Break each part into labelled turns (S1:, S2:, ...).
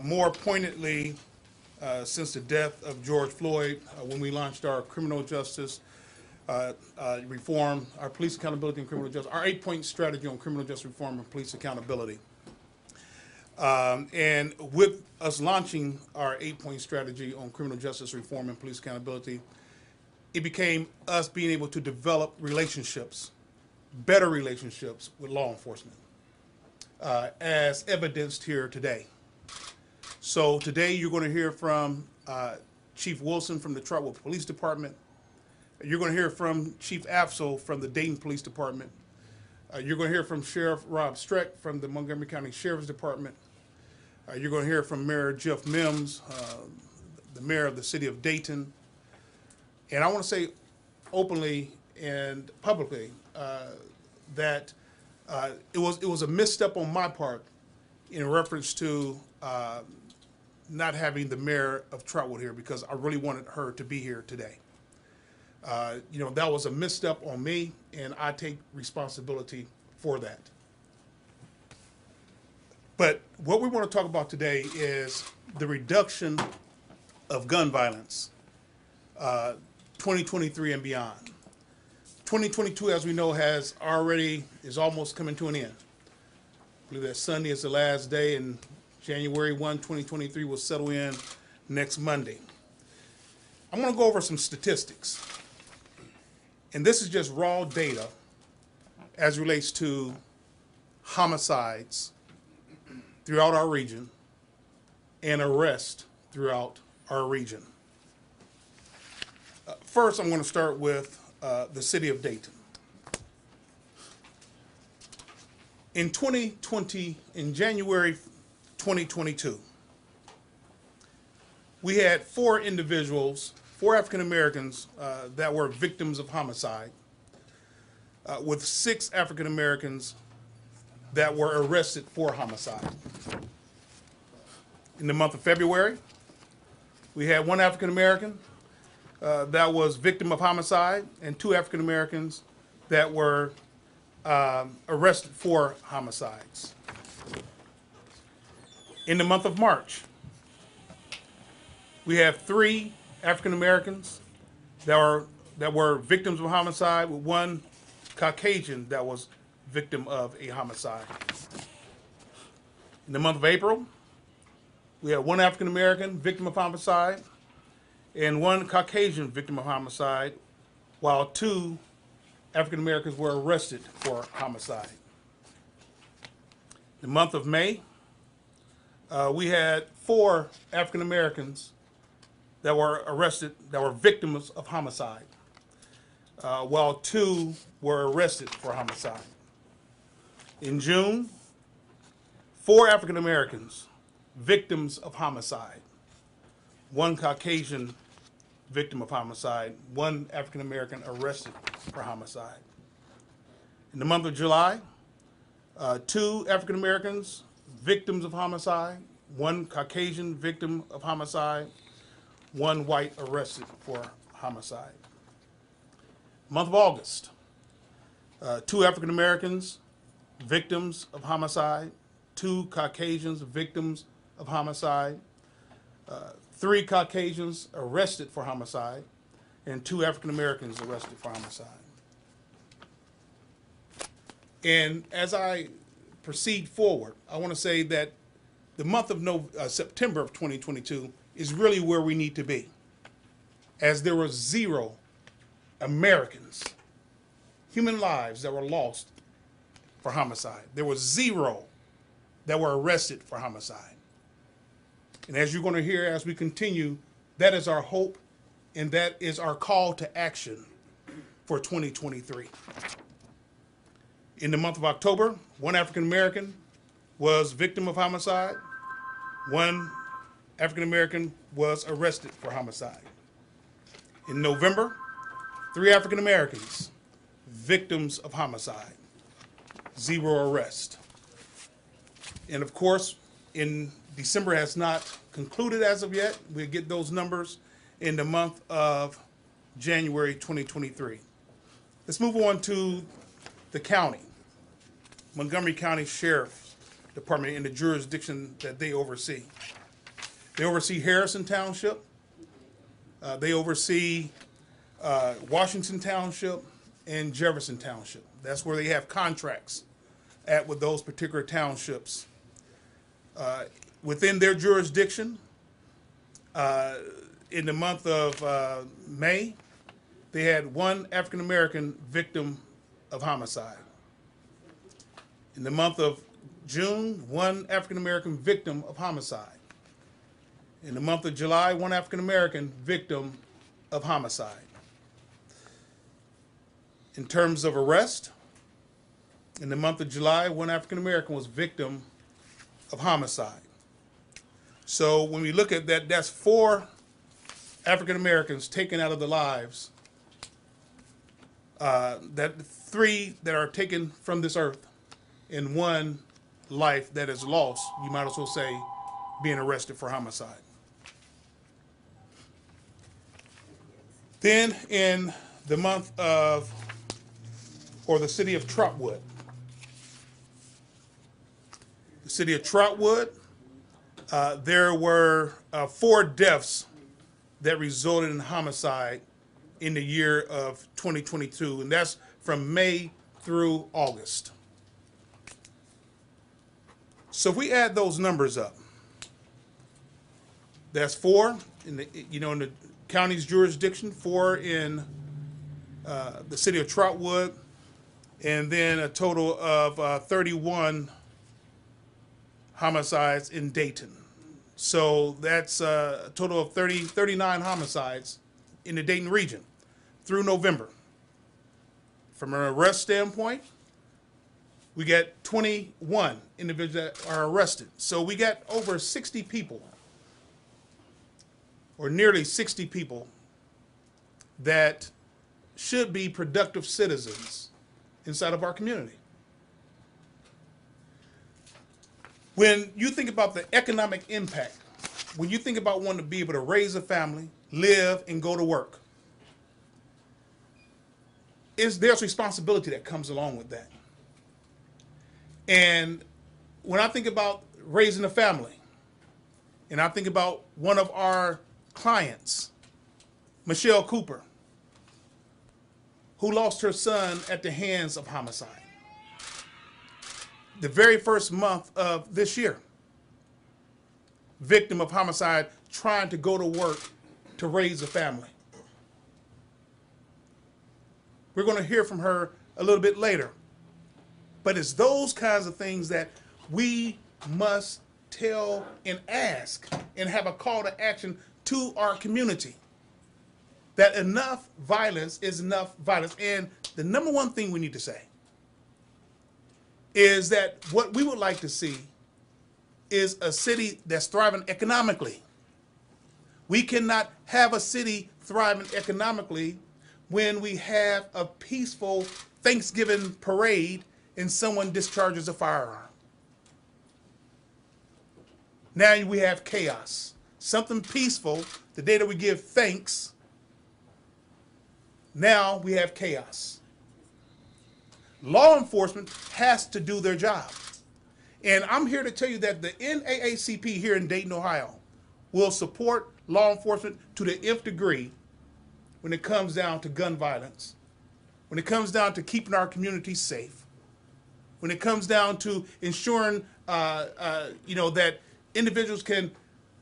S1: More poignantly, since the death of George Floyd, when we launched our criminal justice reform, our police accountability and criminal justice, our 8-point strategy on criminal justice reform and police accountability. And with us launching our 8-point strategy on criminal justice reform and police accountability, it became us being able to develop relationships, better relationships with law enforcement, as evidenced here today. So today you're going to hear from Chief Wilson from the Trotwood Police Department. You're going to hear from Chief Afsel from the Dayton Police Department. You're going to hear from Sheriff Rob Streck from the Montgomery County Sheriff's Department. You're going to hear from Mayor Jeff Mims, the mayor of the city of Dayton. And I want to say openly and publicly that it was a misstep on my part in reference to not having the mayor of Trotwood here, because I really wanted her to be here today. That was a misstep on me, and I take responsibility for that. But what we want to talk about today is the reduction of gun violence, 2023 and beyond. 2022, as we know, is almost coming to an end. I believe that Sunday is the last day, and January 1, 2023 will settle in next Monday. I'm going to go over some statistics. And this is just raw data as it relates to homicides throughout our region and arrests throughout our region. First, I'm going to start with the city of Dayton. In January 2022, we had 4 individuals, 4 African Americans that were victims of homicide, with 6 African Americans that were arrested for homicide. In the month of February, we had 1 African American that was victim of homicide and 2 African Americans that were arrested for homicides. In the month of March, we have 3 African Americans that were victims of homicide, with 1 Caucasian that was victim of a homicide. In the month of April, we have 1 African American victim of homicide and 1 Caucasian victim of homicide, while 2 African Americans were arrested for homicide. In the month of May, we had 4 African Americans that were arrested, that were victims of homicide, while 2 were arrested for homicide. In June, 4 African Americans victims of homicide, 1 Caucasian victim of homicide, 1 African American arrested for homicide. In the month of July, 2 African Americans victims of homicide, 1 Caucasian victim of homicide, 1 white arrested for homicide. Month of August, 2 African Americans victims of homicide, 2 Caucasians victims of homicide, 3 Caucasians arrested for homicide, and 2 African Americans arrested for homicide. And as I proceed forward, I want to say that the month of September of 2022 is really where we need to be, as there were 0 Americans, human lives, that were lost for homicide. There were 0 that were arrested for homicide. And as you're going to hear as we continue, that is our hope, and that is our call to action for 2023. In the month of October, 1 African American was victim of homicide, 1 African American was arrested for homicide. In November, 3 African Americans victims of homicide, 0 arrest. And of course, in December has not concluded as of yet. We'll get those numbers in the month of January 2023. Let's move on to the county. Montgomery County Sheriff's department in the jurisdiction that they oversee. They oversee Harrison Township. They oversee Washington Township and Jefferson Township. That's where they have contracts at with those particular townships. Within their jurisdiction, in the month of May, they had one African American victim of homicide. In the month of June, one African American victim of homicide. In the month of July, one African American victim of homicide. In terms of arrest, in the month of July, one African American was victim of homicide. So when we look at that, that's 4 African Americans taken out of their lives. That 3 that are taken from this earth, and 1 life that is lost, you might as well say, being arrested for homicide. Then in the month of, or the city of Trotwood. The city of Trotwood, there were 4 deaths that resulted in homicide in the year of 2022, and that's from May through August. So if we add those numbers up, that's 4 in the, in the county's jurisdiction, 4 in the city of Trotwood, and then a total of 31 homicides in Dayton. So that's a total of 39 homicides in the Dayton region through November. From an arrest standpoint, we get 21 individuals that are arrested. So we got over 60 people, or nearly 60 people, that should be productive citizens inside of our community. When you think about the economic impact, when you think about wanting to be able to raise a family, live, and go to work, there's responsibility that comes along with that. And when I think about raising a family, and I think about one of our clients, Michelle Cooper, who lost her son at the hands of homicide the very first month of this year. Victim of homicide, trying to go to work to raise a family. We're going to hear from her a little bit later. But it's those kinds of things that we must tell and ask and have a call to action to our community. That enough violence is enough violence. And the number one thing we need to say is that what we would like to see is a city that's thriving economically. We cannot have a city thriving economically when we have a peaceful Thanksgiving parade and someone discharges a firearm. Now we have chaos. Something peaceful, the day that we give thanks, now we have chaos. Law enforcement has to do their job. And I'm here to tell you that the NAACP here in Dayton, Ohio, will support law enforcement to the nth degree when it comes down to gun violence, when it comes down to keeping our communities safe, when it comes down to ensuring that individuals can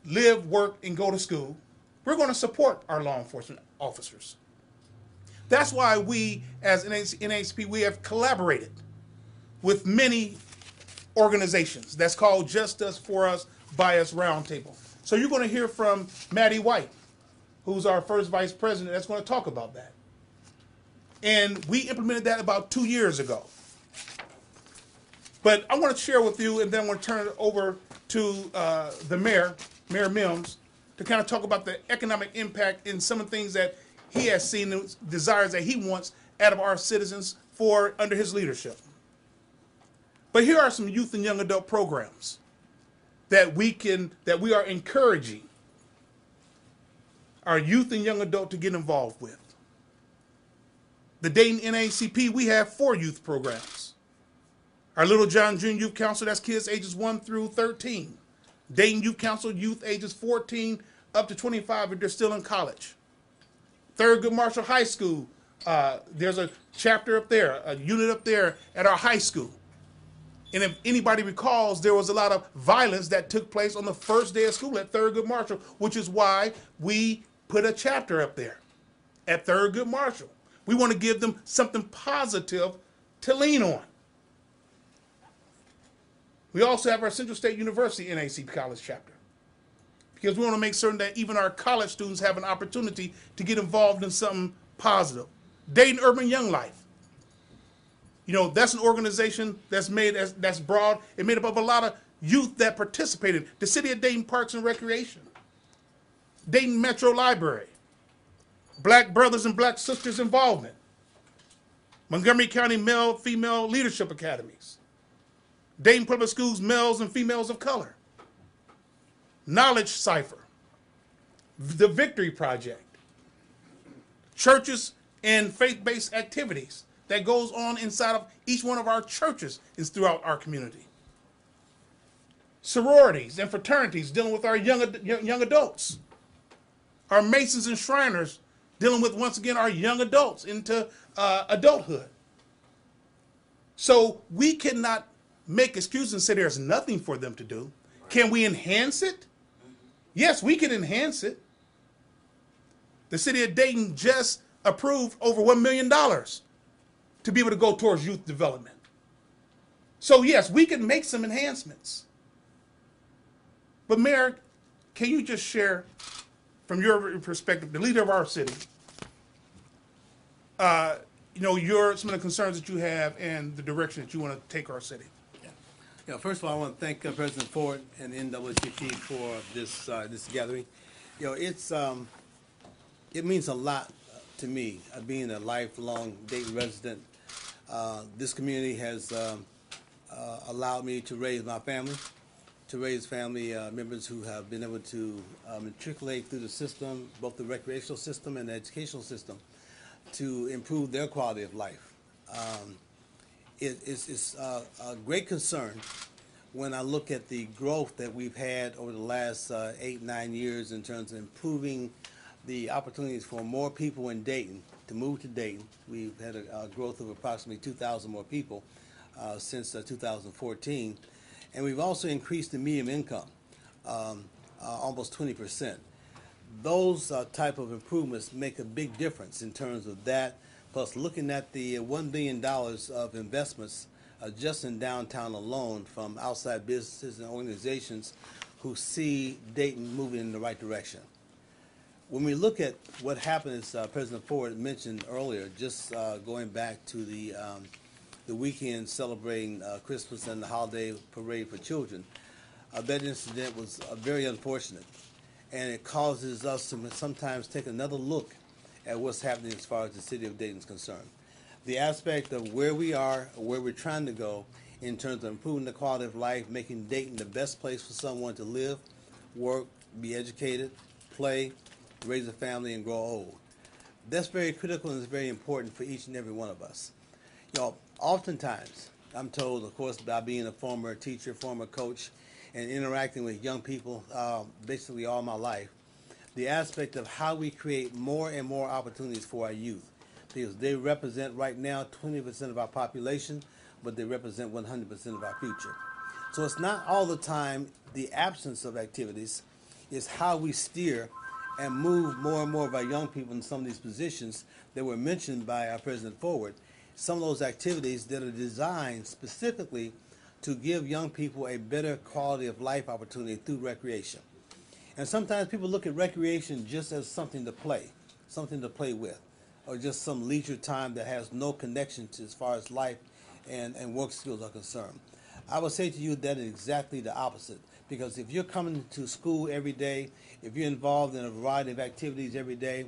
S1: live, work, and go to school. We're going to support our law enforcement officers. That's why we, as NAACP, we have collaborated with many organizations. That's called Just Us, For Us, By Us Roundtable. So you're going to hear from Maddie White, who's our first vice president, that's going to talk about that. And we implemented that about 2 years ago. But I want to share with you, and then I want to turn it over to the mayor, Mayor Mims, to kind of talk about the economic impact and some of the things that he has seen, the desires that he wants out of our citizens for under his leadership. But here are some youth and young adult programs that we are encouraging our youth and young adult to get involved with. The Dayton NAACP, we have 4 youth programs. Our Little John Junior Youth Council, that's kids ages 1 through 13. Dayton Youth Council, youth ages 14 up to 25 if they're still in college. Thurgood Marshall High School, there's a chapter up there, a unit up there at our high school. And if anybody recalls, there was a lot of violence that took place on the first day of school at Thurgood Marshall, which is why we put a chapter up there at Thurgood Marshall. We want to give them something positive to lean on. We also have our Central State University NAACP College chapter, because we want to make certain that even our college students have an opportunity to get involved in something positive. Dayton Urban Young Life. You know, that's an organization that's that's broad. It's made up of a lot of youth that participated. The City of Dayton Parks and Recreation, Dayton Metro Library, Black Brothers and Black Sisters Involvement, Montgomery County Male Female Leadership Academies, Dayton Public Schools Males and Females of Color, Knowledge Cipher, the Victory Project, churches and faith-based activities that goes on inside of each one of our churches is throughout our community. Sororities and fraternities dealing with our young adults. Our Masons and Shriners dealing with, once again, our young adults into adulthood. So we cannot make excuses and say there's nothing for them to do. Can we enhance it? Yes, we can enhance it. The City of Dayton just approved over $1 million to be able to go towards youth development. So yes, we can make some enhancements. But Mayor, can you just share from your perspective, the leader of our city, you know, some of the concerns that you have and the direction that you want to take our city?
S2: Yeah, first of all, I want to thank President Ford and NAACP for this gathering. You know, it means a lot to me, being a lifelong Dayton resident. This community has allowed me to raise my family, members who have been able to matriculate through the system, both the recreational system and the educational system, to improve their quality of life. It's a great concern when I look at the growth that we've had over the last 8-9 years in terms of improving the opportunities for more people in Dayton to move to Dayton. We've had a growth of approximately 2,000 more people since 2014. And we've also increased the median income almost 20%. Those type of improvements make a big difference in terms of that. Plus, looking at the $1 billion of investments just in downtown alone from outside businesses and organizations who see Dayton moving in the right direction. When we look at what happened, as President Ford mentioned earlier, just going back to the weekend celebrating Christmas and the holiday parade for children, that incident was very unfortunate, and it causes us to sometimes take another look at what's happening as far as the city of Dayton is concerned. The aspect of where we are, where we're trying to go in terms of improving the quality of life, making Dayton the best place for someone to live, work, be educated, play, raise a family, and grow old. That's very critical and it's very important for each and every one of us. You know, oftentimes, I'm told, of course, by being a former teacher, former coach, and interacting with young people basically all my life, the aspect of how we create more and more opportunities for our youth, because they represent right now 20% of our population, but they represent 100% of our future. So it's not all the time the absence of activities, it's how we steer and move more and more of our young people in some of these positions that were mentioned by our President Forward. Some of those activities that are designed specifically to give young people a better quality of life opportunity through recreation. And sometimes people look at recreation just as something to play with, or just some leisure time that has no connection to as far as life and work skills are concerned. I would say to you that is exactly the opposite, because if you're coming to school every day, if you're involved in a variety of activities every day,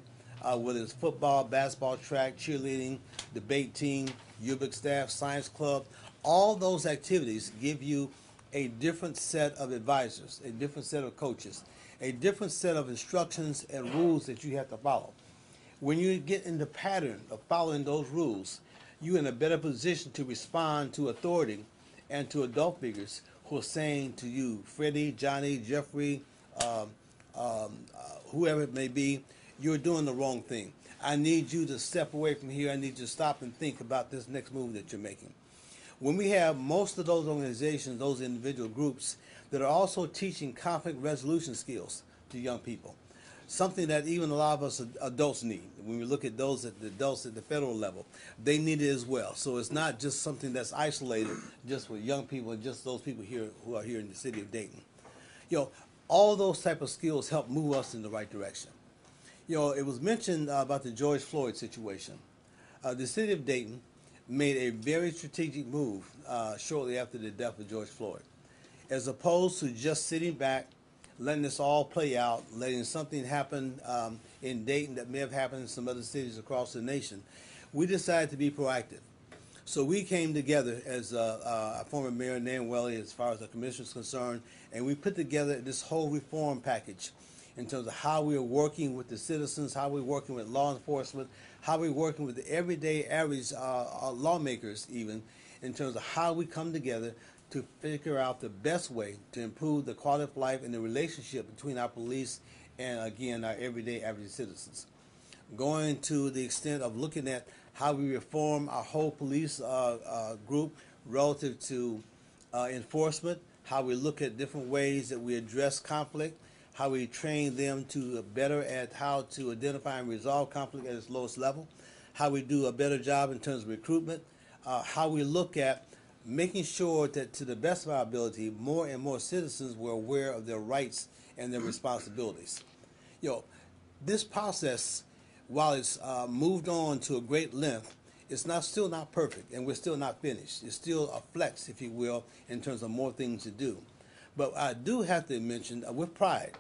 S2: whether it's football, basketball, track, cheerleading, debate team, yearbook staff, science club, all those activities give you a different set of advisors, a different set of coaches, a different set of instructions and rules that you have to follow. When you get in the pattern of following those rules, you're in a better position to respond to authority and to adult figures who are saying to you, Freddie, Johnny, Jeffrey, um, whoever it may be, you're doing the wrong thing. I need you to step away from here. I need you to stop and think about this next move that you're making. When we have most of those organizations, those individual groups that are also teaching conflict resolution skills to young people, something that even a lot of us adults need. When we look at those at the adults at the federal level, they need it as well. So it's not just something that's isolated just with young people and just those people here who are here in the city of Dayton. You know, all those type of skills help move us in the right direction. You know, it was mentioned about the George Floyd situation. The city of Dayton made a very strategic move shortly after the death of George Floyd. As opposed to just sitting back, letting this all play out, letting something happen in Dayton that may have happened in some other cities across the nation, we decided to be proactive. So we came together as a former mayor, Nan Welly, as far as the commission is concerned, and we put together this whole reform package in terms of how we are working with the citizens, how we're working with law enforcement, how we're working with the everyday average lawmakers even, in terms of how we come together to figure out the best way to improve the quality of life and the relationship between our police and, again, our everyday average citizens. Going to the extent of looking at how we reform our whole police group relative to enforcement, how we look at different ways that we address conflict, how we train them to better at how to identify and resolve conflict at its lowest level, how we do a better job in terms of recruitment, how we look at making sure that to the best of our ability, more and more citizens were aware of their rights and their responsibilities. You know, this process, while it's moved on to a great length, it's still not perfect, and we're still not finished. It's still a flex, if you will, in terms of more things to do. But I do have to mention with pride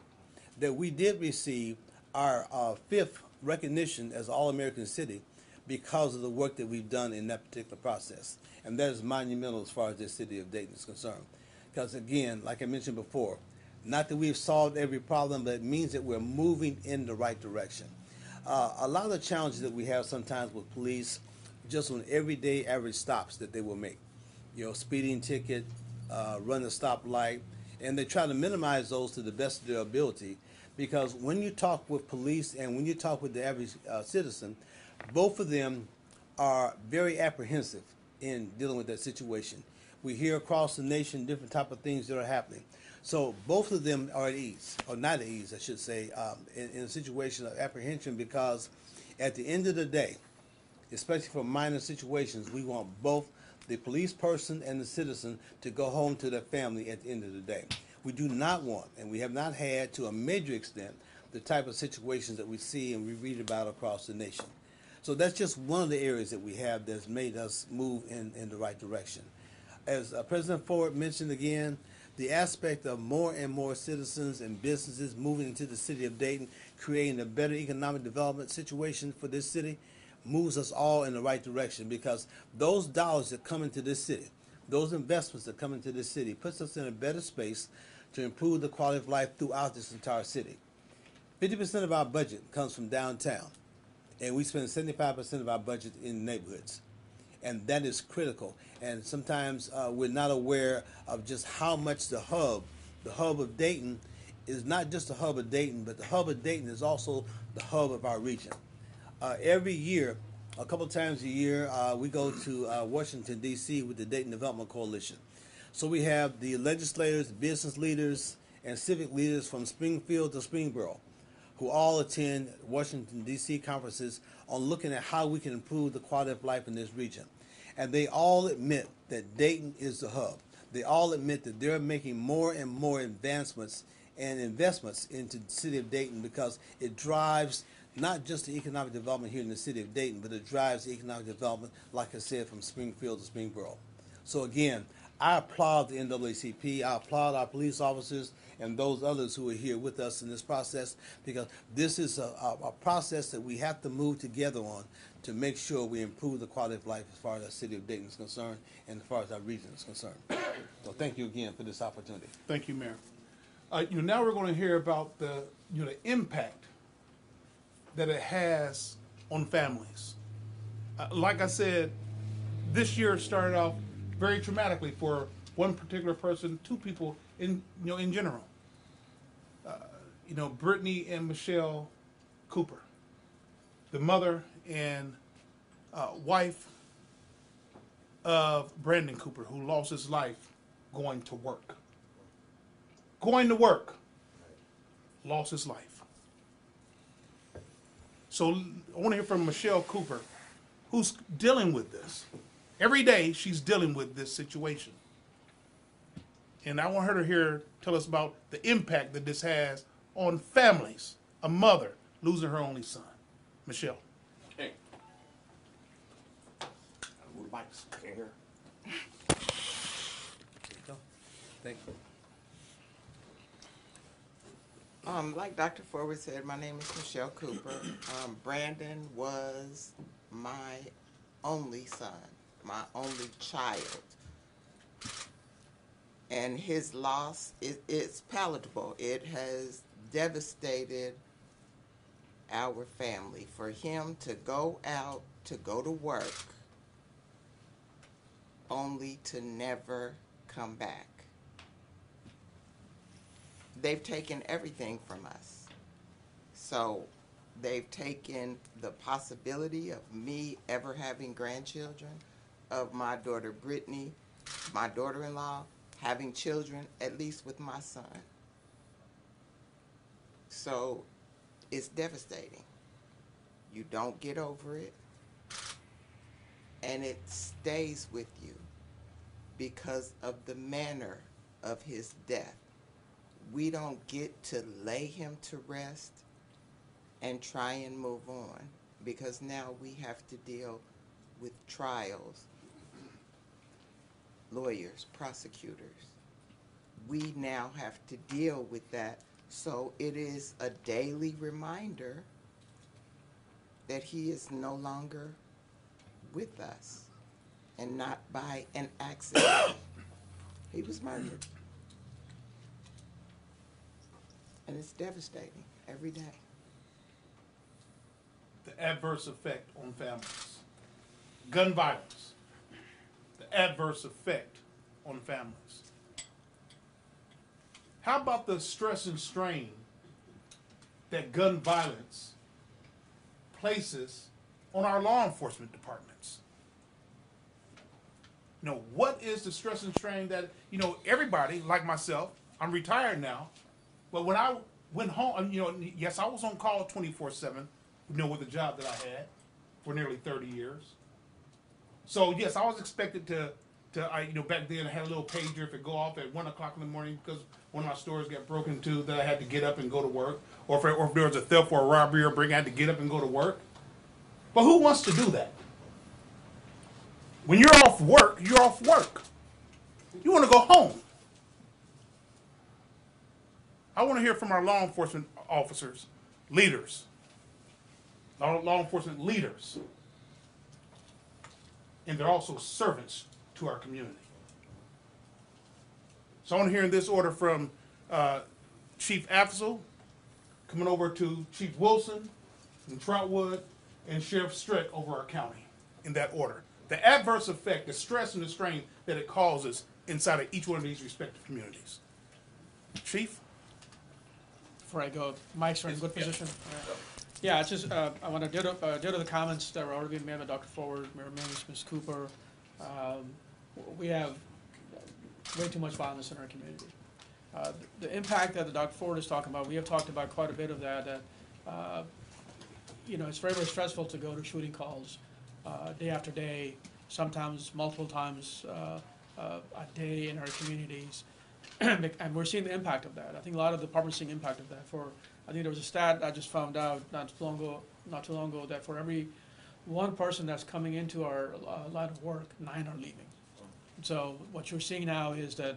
S2: that we did receive our fifth recognition as All-American City because of the work that we've done in that particular process. And that is monumental as far as the city of Dayton is concerned. Because again, like I mentioned before, not that we've solved every problem, but it means that we're moving in the right direction. A lot of the challenges that we have sometimes with police, just on everyday average stops that they will make. You know, speeding ticket, run a stoplight, and they try to minimize those to the best of their ability, because when you talk with police and when you talk with the average citizen, both of them are very apprehensive in dealing with that situation. We hear across the nation different type of things that are happening. So both of them are at ease, or not at ease, I should say, in a situation of apprehension, because at the end of the day, especially for minor situations, we want both the police person and the citizen to go home to their family at the end of the day. We do not want, and we have not had to a major extent, the type of situations that we see and we read about across the nation. So that's just one of the areas that we have that's made us move in the right direction. As President Ford mentioned again, the aspect of more and more citizens and businesses moving into the city of Dayton, creating a better economic development situation for this city, moves us all in the right direction, because those dollars that come into this city, those investments that come into this city, puts us in a better space to improve the quality of life throughout this entire city. 50% of our budget comes from downtown, and we spend 75% of our budget in neighborhoods. And that is critical. And sometimes we're not aware of just how much the hub of Dayton, is not just the hub of Dayton, but the hub of Dayton is also the hub of our region. Every year, a couple times a year, we go to Washington, D.C. with the Dayton Development Coalition. So we have the legislators, business leaders, and civic leaders from Springfield to Springboro, who all attend Washington, D.C. conferences on looking at how we can improve the quality of life in this region. And they all admit that Dayton is the hub. They all admit that they're making more and more advancements and investments into the city of Dayton, because it drives not just the economic development here in the city of Dayton, but it drives the economic development, like I said, from Springfield to Springboro. So again, I applaud the NAACP, I applaud our police officers and those others who are here with us in this process, because this is a process that we have to move together on to make sure we improve the quality of life as far as the city of Dayton is concerned and as far as our region is concerned. So thank you again for this opportunity.
S1: Thank you, Mayor. Now we're going to hear about the impact that it has on families. Like I said, this year started off very traumatically for one particular person, two people in in general. Brittany and Michelle Cooper, the mother and wife of Brandon Cooper, who lost his life going to work. Going to work, lost his life. So I want to hear from Michelle Cooper, who's dealing with this. Every day she's dealing with this situation. And I want her to tell us about the impact that this has on families, a mother losing her only son. Michelle.
S3: Okay. I would like to scare.
S2: Thank you.
S4: Like Dr. Forward said, my name is Michelle Cooper. Brandon was my only son, my only child. And his loss, it's palatable. It has devastated our family. For him to go out, to go to work, only to never come back. They've taken everything from us. So they've taken the possibility of me ever having grandchildren, of my daughter Brittany, my daughter-in-law, having children, at least with my son. So it's devastating. You don't get over it, and it stays with you because of the manner of his death. We don't get to lay him to rest and try and move on, because now we have to deal with trials, lawyers, prosecutors. We now have to deal with that. So it is a daily reminder that he is no longer with us, and not by an accident. He was murdered. And it's devastating every day.
S1: The adverse effect on families. Gun violence. The adverse effect on families. How about the stress and strain that gun violence places on our law enforcement departments? What is the stress and strain that, everybody, like myself, I'm retired now, but when I went home, yes, I was on call 24/7, with the job that I had for nearly 30 years. So yes, I was expected to back then I had a little pager if it go off at 1 o'clock in the morning because one of my stores got broken into, that I had to get up and go to work, or if there was a theft or a robbery or break, I had to get up and go to work. But who wants to do that? When you're off work, you're off work. You want to go home. I want to hear from our law enforcement officers, leaders, law enforcement leaders, and they're also servants to our community. So I want to hear in this order from Chief Afzal, coming over to Chief Wilson and Troutwood, and Sheriff Strick over our county, in that order. The adverse effect, the stress and the strain that it causes inside of each one of these respective communities. Chief?
S5: Before I go, Mike's are in good position. Yeah, it's just, I want to due to the comments that were already being made by Dr. Forward, Mayor Mills, Ms. Cooper, we have way too much violence in our community. The impact that Dr. Forward is talking about, we have talked about quite a bit of that it's very, very stressful to go to shooting calls day after day, sometimes multiple times a day in our communities. And we're seeing the impact of that. I think a lot of the departments are seeing the impact of that. I think there was a stat I just found out not too long ago, that for every one person that's coming into our line of work, 9 are leaving. So what you're seeing now is that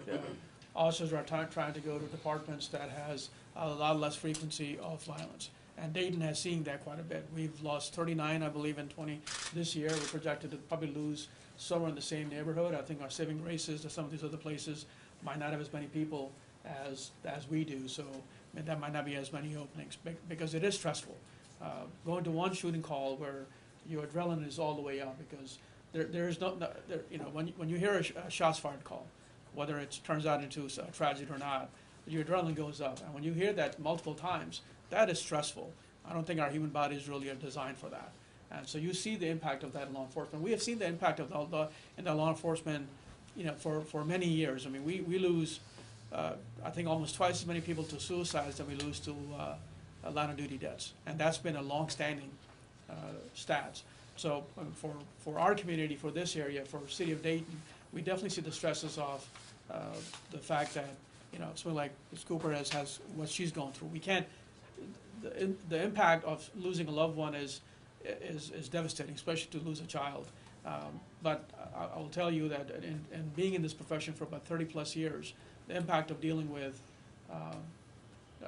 S5: officers are trying to go to departments that has a lot less frequency of violence. And Dayton has seen that quite a bit. We've lost 39, I believe, in 20 this year. We're projected to probably lose somewhere in the same neighborhood. I think our saving grace is that some of these other places might not have as many people as we do, so that might not be as many openings, because it is stressful. Going to one shooting call where your adrenaline is all the way up, because there is when you hear a shots fired call, whether it turns out into a tragedy or not, your adrenaline goes up. And when you hear that multiple times, that is stressful. I don't think our human bodies really are designed for that. And so you see the impact of that in law enforcement. We have seen the impact of in the law enforcement, for many years. I mean, we lose, I think, almost twice as many people to suicides than we lose to line of duty deaths. And that's been a long-standing stats. So for our community, for this area, for the city of Dayton, we definitely see the stresses of the fact that, something like Ms. Cooper has what she's going through. We can't, the impact of losing a loved one is devastating, especially to lose a child. But I will tell you that in being in this profession for about 30+ years, the impact of dealing with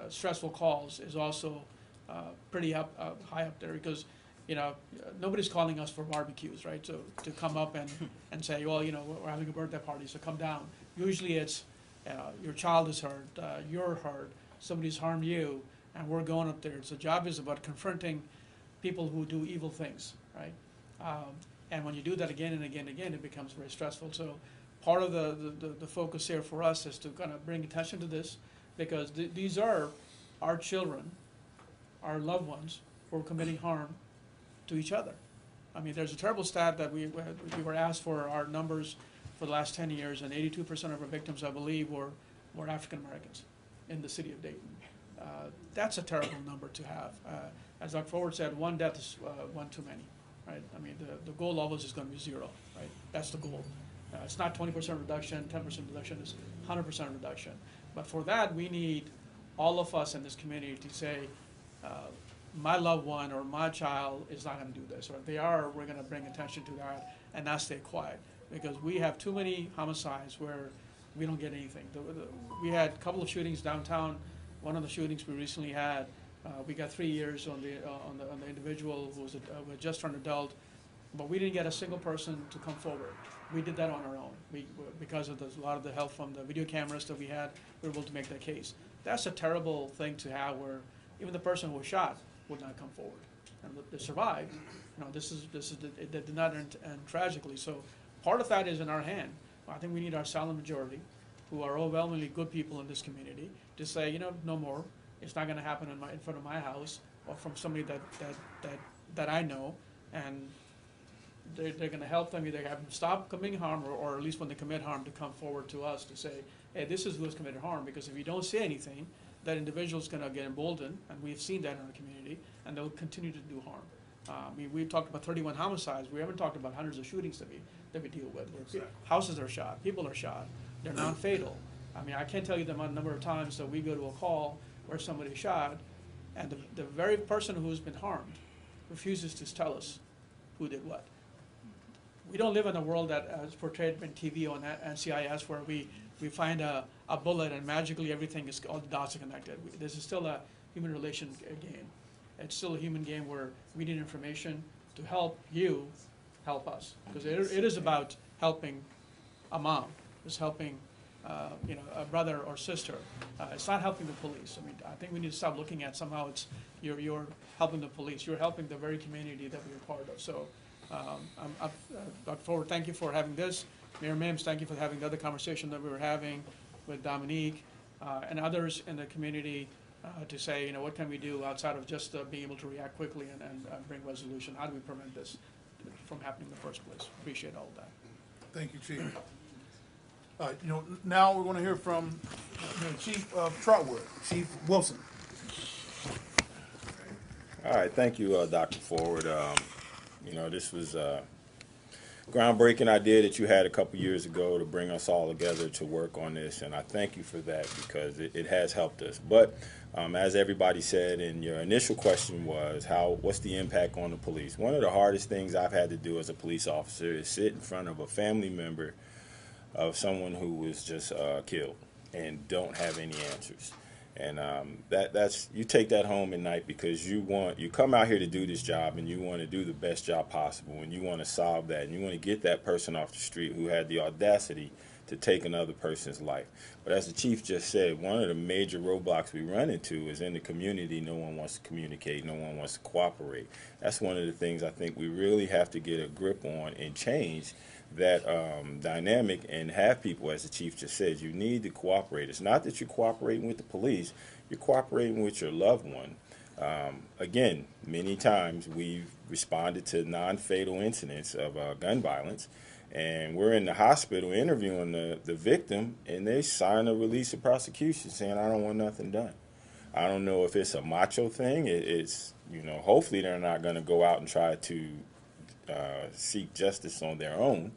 S5: stressful calls is also pretty high up there, because nobody's calling us for barbecues, right? So to come up and say, well, we're having a birthday party, so come down. Usually it's your child is hurt, you're hurt, somebody's harmed you, and we're going up there. So the job is about confronting people who do evil things, right? And when you do that again and again and again, it becomes very stressful. So part of the focus here for us is to kind of bring attention to this, because these are our children, our loved ones, who are committing harm to each other. I mean, there's a terrible stat that we were asked for our numbers for the last 10 years, and 82% of our victims, I believe, were African Americans in the city of Dayton. That's a terrible number to have. As Dr. Forward said, one death is one too many, right? I mean, the goal always is going to be 0, right? That's the goal. It's not 20% reduction, 10% reduction, it's 100% reduction. But for that, we need all of us in this community to say, my loved one or my child is not going to do this, or if they are, we're going to bring attention to that and not stay quiet, because we have too many homicides where we don't get anything. We had a couple of shootings downtown. One of the shootings we recently had, we got 3 years on the individual who was just turned adult, but we didn't get a single person to come forward. We did that on our own. Because of a lot of the help from the video cameras that we had, we were able to make that case. That's a terrible thing to have, where even the person who was shot would not come forward, and they survived. It did not end tragically. So part of that is in our hand. I think we need our silent majority, who are overwhelmingly good people in this community, to say, no more. It's not going to happen in front of my house or from somebody that I know, and they're going to help them either have them stop committing harm, or at least when they commit harm, to come forward to us to say, hey, this is who has committed harm. Because if you don't say anything, that individual is going to get emboldened, and we've seen that in our community, and they'll continue to do harm. We've talked about 31 homicides. We haven't talked about hundreds of shootings that we deal with. Exactly. Houses are shot, people are shot. They're non-fatal. I mean, I can't tell you the number of times that we go to a call where somebody's shot, and the very person who's been harmed refuses to tell us who did what. We don't live in a world that is portrayed in TV on NCIS, where we find a bullet and magically everything is, all the dots are connected. This is still a human relation game. It's still a human game where we need information to help you help us. Because it is about helping a mom. It's helping a brother or sister. It's not helping the police. I mean, I think we need to stop looking at somehow you're helping the police. You're helping the very community that we're part of. So Dr. Forward, thank you for having this. Mayor Mims, thank you for having the other conversation that we were having with Dominique and others in the community to say, what can we do outside of just being able to react quickly and bring resolution? How do we prevent this from happening in the first place? Appreciate all of that.
S1: Thank you, Chief. Now we're going to hear from Chief of Trotwood, Chief Wilson.
S6: All right, thank you, Dr. Forward. This was a groundbreaking idea that you had a couple years ago to bring us all together to work on this, and I thank you for that, because it has helped us. But as everybody said, and your initial question was, what's the impact on the police? One of the hardest things I've had to do as a police officer is sit in front of a family member of someone who was just killed and don't have any answers. And that's you take that home at night, because you come out here to do this job, and you want to do the best job possible, and you want to solve that, and you want to get that person off the street who had the audacity to take another person's life. But as the chief just said, one of the major roadblocks we run into is in the community, no one wants to communicate, no one wants to cooperate. That's one of the things I think we really have to get a grip on and change that dynamic and have people, as the chief just said, you need to cooperate. It's not that you're cooperating with the police, you're cooperating with your loved one. Again, many times we've responded to non-fatal incidents of gun violence, and we're in the hospital interviewing the victim, and they sign a release of prosecution saying, I don't want nothing done. I don't know if it's a macho thing. It's, you know, hopefully they're not going to go out and try to seek justice on their own.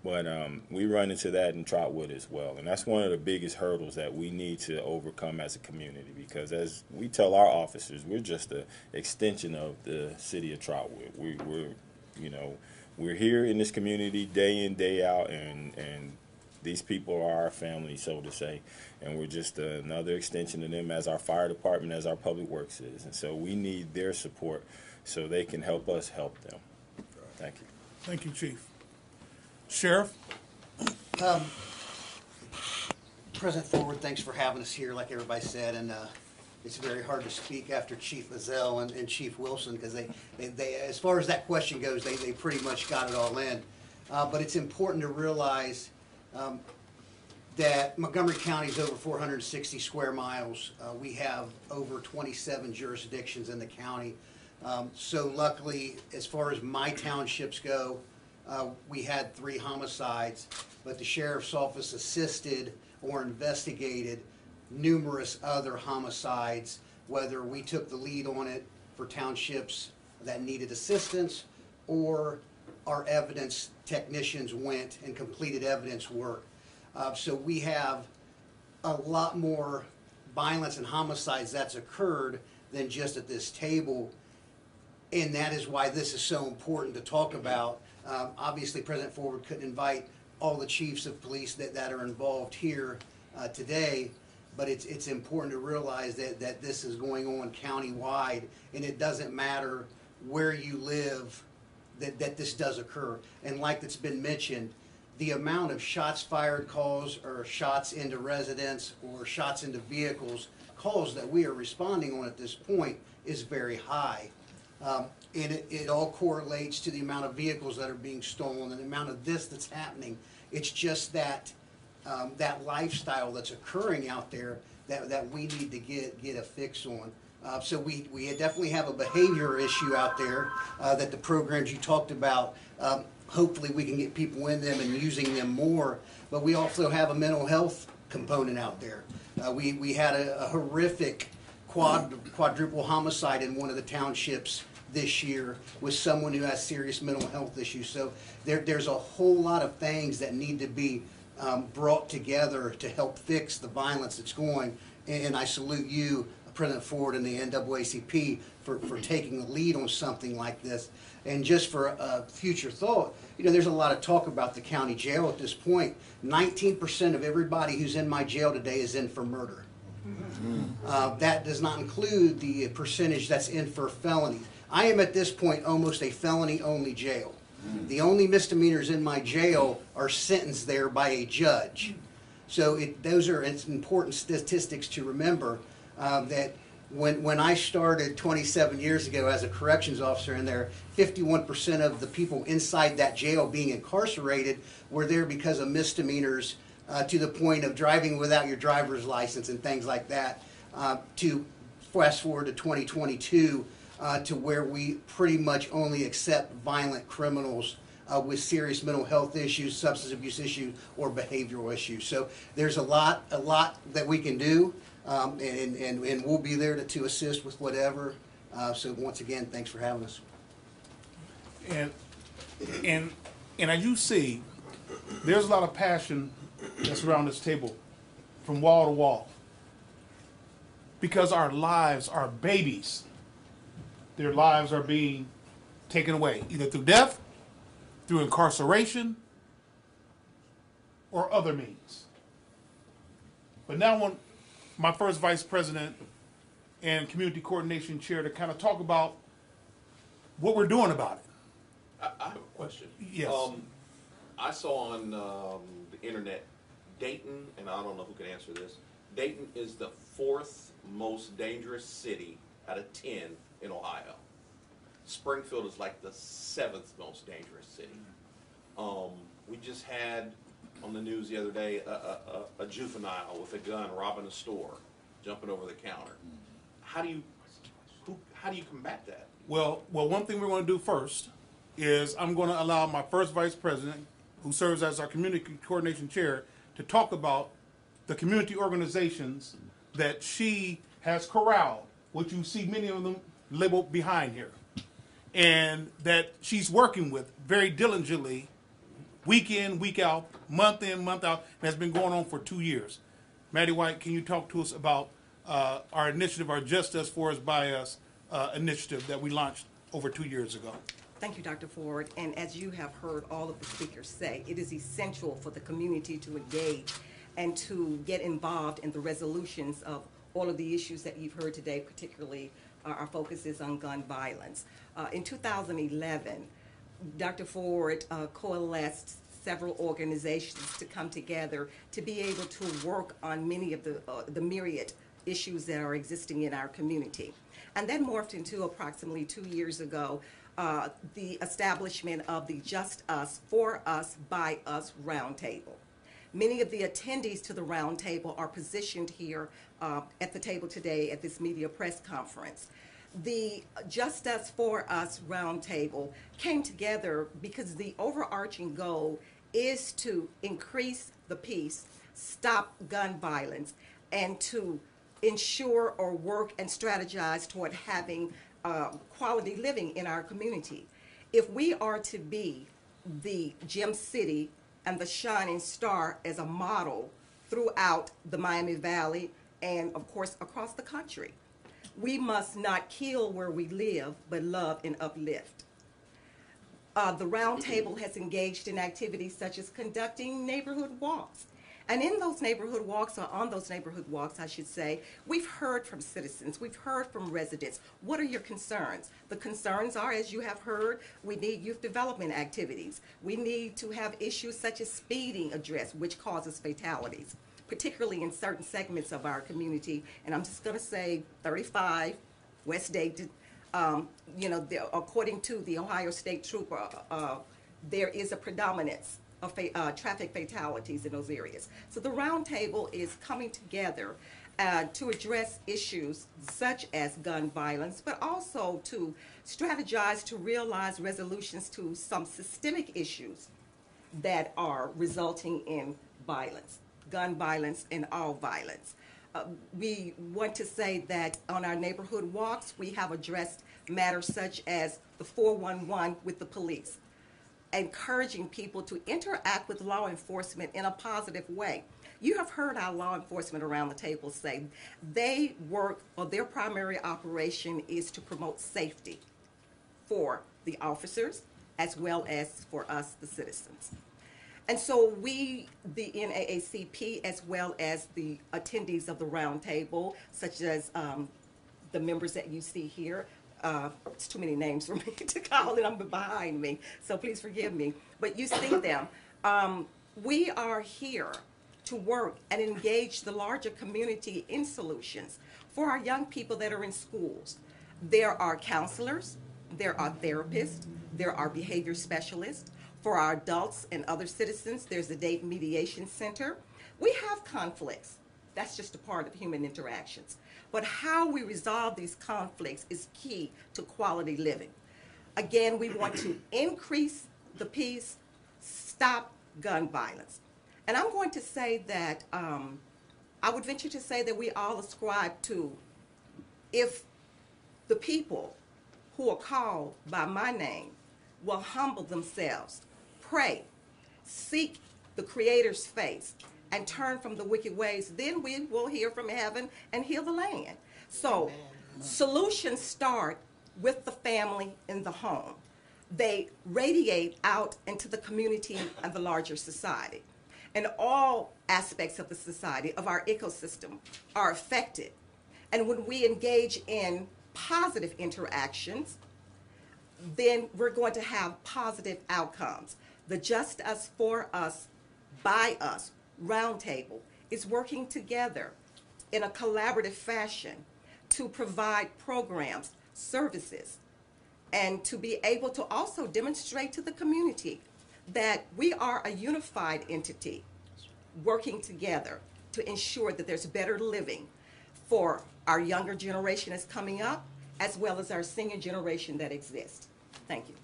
S6: But we run into that in Trotwood as well. And that's one of the biggest hurdles that we need to overcome as a community, because as we tell our officers, we're just an extension of the city of Trotwood. We're here in this community day in, day out, and these people are our family, so to say. And we're just another extension of them as our fire department, as our public works is. And so we need their support so they can help us help them. Thank you.
S1: Thank you, Chief. Sheriff?
S7: President Forward, thanks for having us here, like everybody said, and it's very hard to speak after Chief Mazzell and Chief Wilson, because they, as far as that question goes, they pretty much got it all in. But it's important to realize that Montgomery County is over 460 square miles. We have over 27 jurisdictions in the county. So luckily, as far as my townships go, we had 3 homicides, but the sheriff's office assisted or investigated numerous other homicides, whether we took the lead on it for townships that needed assistance, or our evidence technicians went and completed evidence work. So we have a lot more violence and homicides that's occurred than just at this table, and that is why this is so important to talk about. Obviously, President Forward couldn't invite all the chiefs of police that are involved here today, but it's important to realize that this is going on countywide, and it doesn't matter where you live, that this does occur. And like it's been mentioned, the amount of shots fired calls, or shots into residents, or shots into vehicles calls that we are responding on at this point is very high. And it all correlates to the amount of vehicles that are being stolen and the amount of this that's happening. It's just that that lifestyle that's occurring out there that we need to get a fix on. So we definitely have a behavior issue out there that the programs you talked about, hopefully we can get people in them and using them more. But we also have a mental health component out there. We had a horrific quadruple homicide in one of the townships this year with someone who has serious mental health issues. So there's a whole lot of things that need to be brought together to help fix the violence that's going. And I salute you, President Ford, and the NAACP for taking the lead on something like this. And just for a future thought, you know, there's a lot of talk about the county jail at this point. 19% of everybody who's in my jail today is in for murder. That does not include the percentage that's in for felonies. I am at this point almost a felony-only jail. The only misdemeanors in my jail are sentenced there by a judge. So it's important statistics to remember that when I started 27 years ago as a corrections officer in there, 51% of the people inside that jail being incarcerated were there because of misdemeanors, to the point of driving without your driver's license and things like that. To fast forward to 2022, to where we pretty much only accept violent criminals with serious mental health issues, substance abuse issues, or behavioral issues. So there's a lot that we can do, and we'll be there to assist with whatever. So once again, thanks for having us.
S1: And as you see, there's a lot of passion that's around this table from wall to wall, because our lives are babies. Their lives are being taken away, either through death, through incarceration, or other means. But now I want my first vice president and community coordination chair to kind of talk about what we're doing about it.
S3: I have a question.
S1: Yes.
S3: I saw on the internet Dayton, and I don't know who can answer this, Dayton is the 4th most dangerous city out of 10 in Ohio. Springfield is like the 7th most dangerous city. We just had on the news the other day a juvenile with a gun robbing a store, jumping over the counter. How do you combat that?
S1: Well, one thing we're going to do first is I'm going to allow my first vice president, who serves as our community coordination chair, to talk about the community organizations that she has corralled, which you see many of them labeled behind here, and that she's working with very diligently, week in, week out, month in, month out, and has been going on for 2 years. Maddie White, can you talk to us about our initiative, our Just Us For Us By Us initiative that we launched over 2 years ago?
S8: Thank you, Dr. Ford. And as you have heard all of the speakers say, it is essential for the community to engage and to get involved in the resolutions of all of the issues that you've heard today, particularly our focus is on gun violence. In 2011, Dr. Ford coalesced several organizations to come together to be able to work on many of the myriad issues that are existing in our community. And that morphed into approximately 2 years ago the establishment of the Just Us, For Us, By Us Roundtable. Many of the attendees to the roundtable are positioned here at the table today at this media press conference. The Just Us For Us Roundtable came together because the overarching goal is to increase the peace, stop gun violence, and to ensure or work and strategize toward having quality living in our community. If we are to be the gem city and the shining star as a model throughout the Miami Valley and, of course, across the country, we must not kill where we live, but love and uplift. The roundtable has engaged in activities such as conducting neighborhood walks. And in those neighborhood walks, or on those neighborhood walks, I should say, we've heard from citizens, we've heard from residents. What are your concerns? The concerns are, as you have heard, we need youth development activities. We need to have issues such as speeding addressed, which causes fatalities, particularly in certain segments of our community. And I'm just going to say 35, West Dayton, according to the Ohio State Trooper, there is a predominance of traffic fatalities in those areas. So the roundtable is coming together to address issues such as gun violence, but also to strategize to realize resolutions to some systemic issues that are resulting in violence, gun violence and all violence. We want to say that on our neighborhood walks, we have addressed matters such as the 411 with the police, encouraging people to interact with law enforcement in a positive way. You have heard our law enforcement around the table say they work, or their primary operation is to promote safety for the officers as well as for us, the citizens. And so we, the NAACP, as well as the attendees of the roundtable, such as the members that you see here, it's too many names for me to call, and I'm behind me, so please forgive me. But you see them. We are here to work and engage the larger community in solutions for our young people that are in schools. There are counselors, there are therapists, there are behavior specialists. For our adults and other citizens, there's the Dayton Mediation Center. We have conflicts. That's just a part of human interactions. But how we resolve these conflicts is key to quality living. Again, we want to increase the peace, stop gun violence. And I'm going to say that, I would venture to say that we all ascribe to, if the people who are called by my name will humble themselves, pray, seek the Creator's face, and turn from the wicked ways, then we will hear from heaven and heal the land. So, amen. Solutions start with the family in the home. They radiate out into the community and the larger society. And all aspects of the society, of our ecosystem, are affected. And when we engage in positive interactions, then we're going to have positive outcomes. The Just Us For Us, By Us roundtable is working together in a collaborative fashion to provide programs, services, and to be able to also demonstrate to the community that we are a unified entity working together to ensure that there's better living for our younger generation that's coming up, as well as our senior generation that exists. Thank you.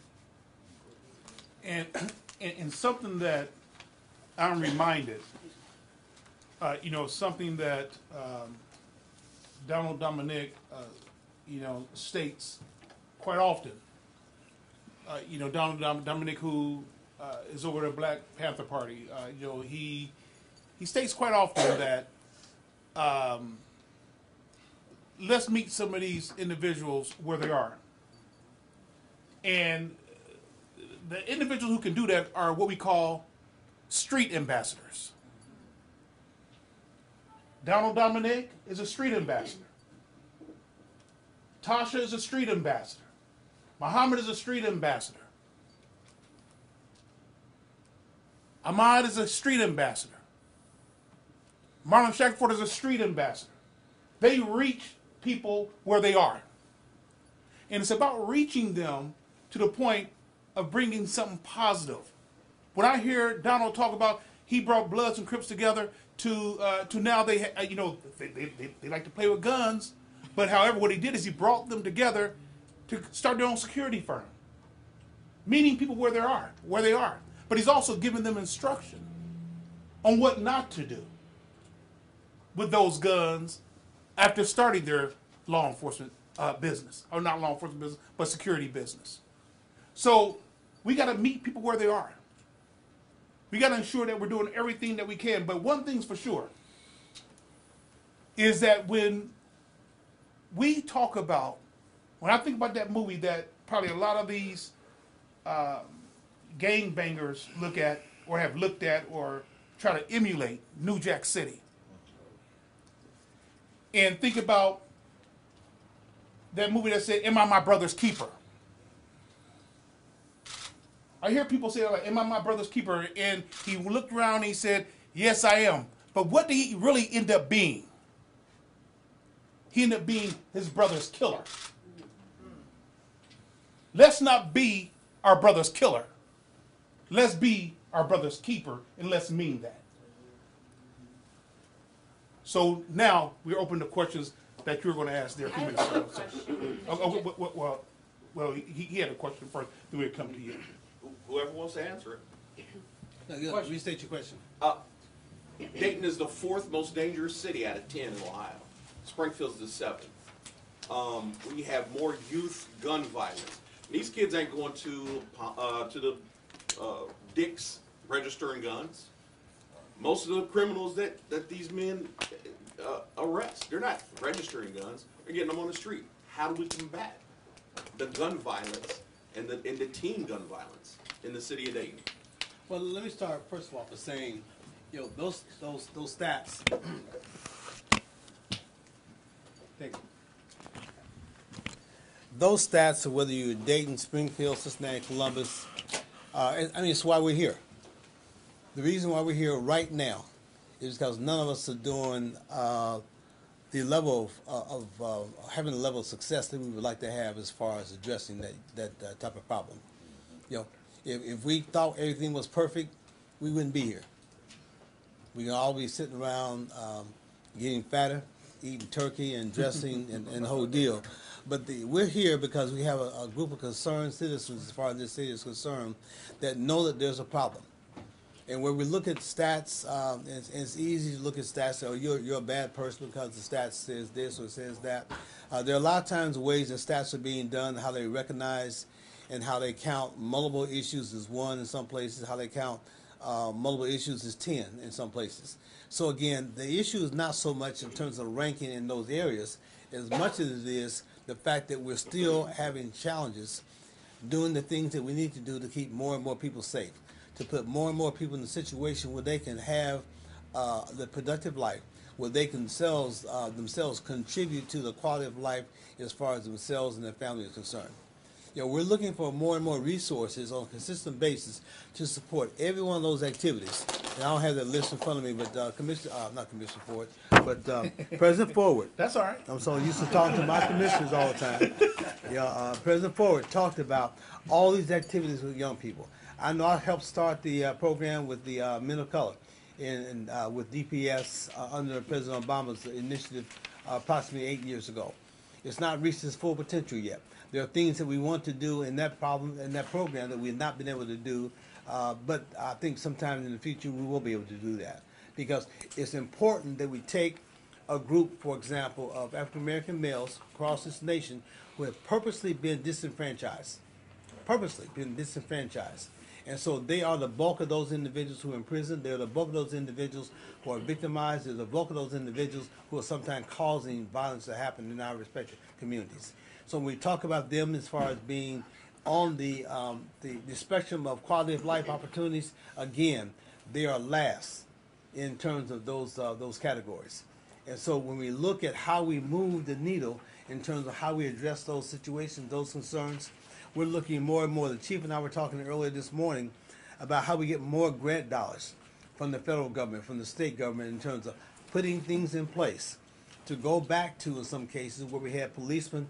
S1: And something that I'm reminded, something that Donald Dominic, states quite often. Donald Dominic, who is over the Black Panther Party, he states quite often that let's meet some of these individuals where they are. And the individuals who can do that are what we call street ambassadors. Donald Dominic is a street ambassador. Tasha is a street ambassador. Muhammad is a street ambassador. Ahmad is a street ambassador. Marlon Shackford is a street ambassador. They reach people where they are. And it's about reaching them to the point of bringing something positive. When I hear Donald talk about he brought Bloods and Crips together to now they like to play with guns, but however what he did is he brought them together to start their own security firm, meeting people where they are. But he's also giving them instruction on what not to do with those guns after starting their law enforcement business, or not law enforcement business, but security business. So we got to meet people where they are. We got to ensure that we're doing everything that we can. But one thing's for sure is that when we talk about, when I think about that movie that probably a lot of these gangbangers look at or have looked at or try to emulate, New Jack City, and think about that movie that said, "Am I my brother's keeper?" I hear people say, like, "Am I my brother's keeper?" And he looked around and he said, "Yes, I am." But what did he really end up being? He ended up being his brother's killer. Let's not be our brother's killer. Let's be our brother's keeper, and let's mean that. So now we're open to questions that you're going to ask there.
S9: I have a question.
S1: Well, he had a question first, then we'll come to you.
S3: Whoever wants to answer it.
S2: No, restate your question.
S3: Dayton is the 4th most dangerous city out of 10 in Ohio. Springfield's the 7th. We have more youth gun violence. These kids ain't going to the Dick's registering guns. Most of the criminals that these men arrest, they're not registering guns. They're getting them on the street. How do we combat the gun violence and the teen gun violence in the city of Dayton?
S2: Well, let me start first of all by saying, those stats. Thank you. Those stats, whether you're Dayton, Springfield, Cincinnati, Columbus, it's why we're here. The reason why we're here right now is because none of us are doing the level of having the level of success that we would like to have as far as addressing that type of problem. If we thought everything was perfect, we wouldn't be here. We can all be sitting around getting fatter, eating turkey and dressing and the whole deal. But we're here because we have a group of concerned citizens, as far as this city is concerned, that know that there's a problem. And when we look at stats, it's easy to look at stats and say, oh, you're a bad person because the stats says this or says that. There are a lot of times ways that stats are being done, how they recognize and how they count multiple issues as 1 in some places, how they count multiple issues as 10 in some places. So again, the issue is not so much in terms of ranking in those areas as much as it is the fact that we're still having challenges doing the things that we need to do to keep more and more people safe, to put more and more people in a situation where they can have the productive life, where they can themselves contribute to the quality of life as far as themselves and their family is concerned. We're looking for more and more resources on a consistent basis to support every one of those activities. And I don't have that list in front of me, but not Commissioner Ford, but President Forward.
S1: That's all right.
S2: I'm so used to talking to my commissioners all the time. President Forward talked about all these activities with young people. I know I helped start the program with the Men of Color and with DPS under President Obama's initiative approximately 8 years ago. It's not reached its full potential yet. There are things that we want to do in that program that we've not been able to do, but I think sometime in the future we will be able to do that, because it's important that we take a group, for example, of African American males across this nation who have purposely been disenfranchised, and so they are the bulk of those individuals who are in prison. They're the bulk of those individuals who are victimized. They're the bulk of those individuals who are sometimes causing violence to happen in our respective communities. So when we talk about them as far as being on the spectrum of quality of life opportunities, again, they are last in terms of those categories. And so when we look at how we move the needle in terms of how we address those situations, those concerns, we're looking more and more. The chief and I were talking earlier this morning about how we get more grant dollars from the federal government, from the state government, in terms of putting things in place to go back to, in some cases, where we had policemen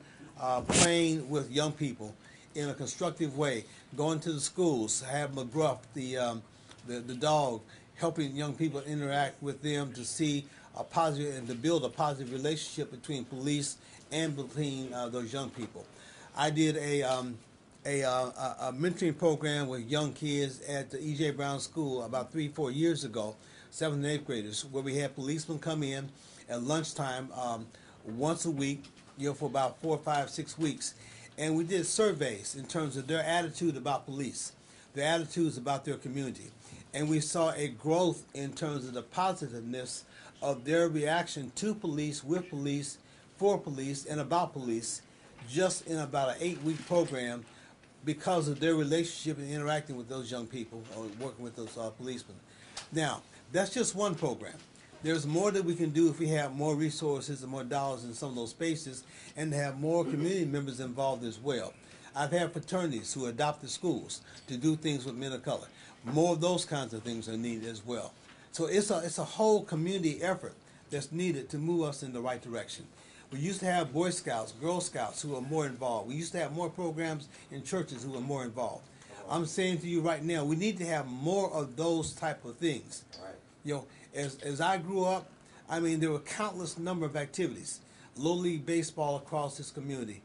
S2: playing with young people in a constructive way, going to the schools, have McGruff, the dog, helping young people interact with them to see a positive and to build a positive relationship between police and between those young people. I did a mentoring program with young kids at the E.J. Brown School about 3-4 years ago, 7th and 8th graders, where we had policemen come in at lunchtime once a week, for about 4, 5, 6 weeks, and we did surveys in terms of their attitude about police, their attitudes about their community, and we saw a growth in terms of the positiveness of their reaction to police, with police, for police, and about police, just in about an 8-week program, because of their relationship and interacting with those young people or working with those policemen. Now, that's just one program. There's more that we can do if we have more resources and more dollars in some of those spaces, and to have more community members involved as well. I've had fraternities who adopt the schools to do things with men of color. More of those kinds of things are needed as well. So it's a whole community effort that's needed to move us in the right direction. We used to have Boy Scouts, Girl Scouts who are more involved. We used to have more programs in churches who are more involved. I'm saying to you right now, we need to have more of those type of things. Right. As I grew up, I mean, there were countless number of activities. Little League baseball across this community,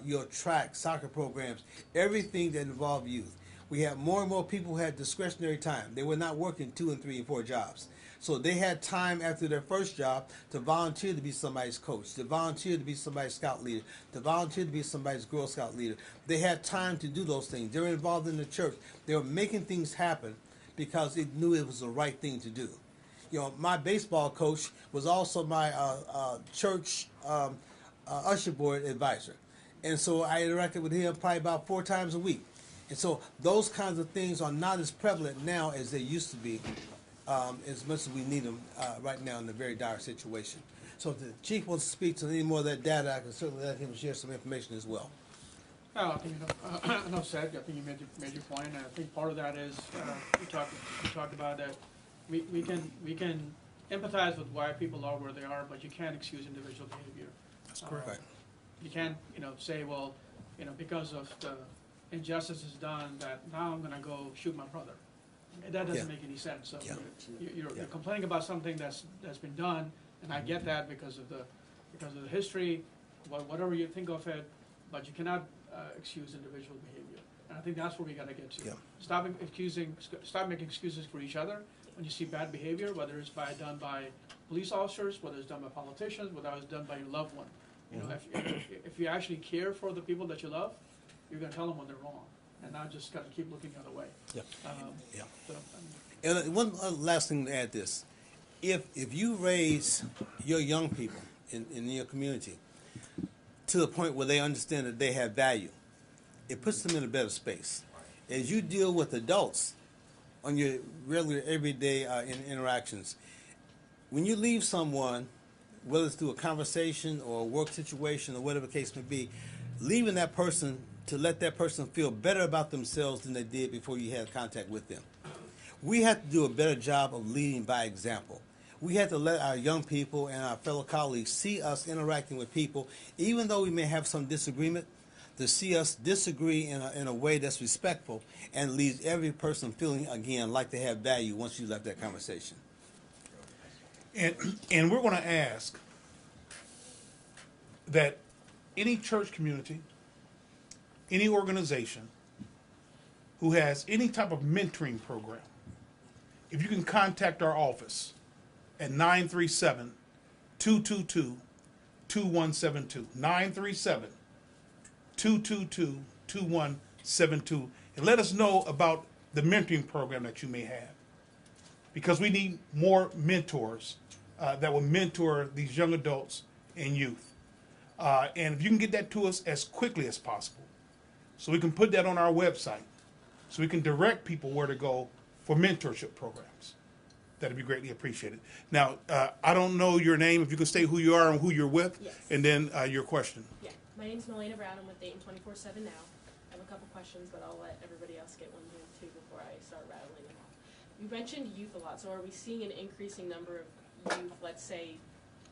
S2: your track, soccer programs, everything that involved youth. We had more and more people who had discretionary time. They were not working 2 and 3 and 4 jobs. So they had time after their first job to volunteer to be somebody's coach, to volunteer to be somebody's scout leader, to volunteer to be somebody's Girl Scout leader. They had time to do those things. They were involved in the church. They were making things happen because they knew it was the right thing to do. My baseball coach was also my church usher board advisor. And so I interacted with him probably about 4 times a week. And so those kinds of things are not as prevalent now as they used to be, as much as we need them right now in a very dire situation. So if the chief wants to speak to any more of that data, I can certainly let him share some information as well.
S5: No, I think enough said. I think you made your point, and I think part of that is we talked about that we can empathize with why people are where they are, but you can't excuse individual behavior.
S1: That's correct.
S5: You can't say, well, because of the injustice is done, that now I'm going to go shoot my brother. That doesn't make any sense. So you're complaining about something that's been done, and I get that because of the history, whatever you think of it, but you cannot excuse individual behavior. And I think that's where we got to get to. Yeah. Stop making excuses for each other when you see bad behavior, whether it's done by police officers, whether it's done by politicians, whether it's done by your loved one. If you actually care for the people that you love, you're going to tell them when they're wrong, and not just kind of keep looking the other way.
S2: Yeah. And one last thing to add this. If you raise your young people in your community to the point where they understand that they have value, it puts them in a better space. As you deal with adults on your regular, everyday interactions, when you leave someone, whether it's through a conversation or a work situation or whatever the case may be, leaving that person to let that person feel better about themselves than they did before you had contact with them. We have to do a better job of leading by example. We have to let our young people and our fellow colleagues see us interacting with people, even though we may have some disagreement, to see us disagree in a way that's respectful and leaves every person feeling, again, like they have value once you left that conversation.
S1: And we're going to ask that any church community, any organization who has any type of mentoring program, if you can contact our office at 937-222-2172, 937-222-2172, and let us know about the mentoring program that you may have. Because we need more mentors that will mentor these young adults and youth. And if you can get that to us as quickly as possible, so we can put that on our website, so we can direct people where to go for mentorship programs, that'd be greatly appreciated. Now, I don't know your name. If you could state who you are and who you're with,
S9: Yes.
S1: and then your question.
S9: Yeah, my name's Melena Brown. I'm with Dayton 24/7 now. I have a couple questions, but I'll let everybody else get one here too before I start rattling them off. You mentioned youth a lot, so are we seeing an increasing number of youth, let's say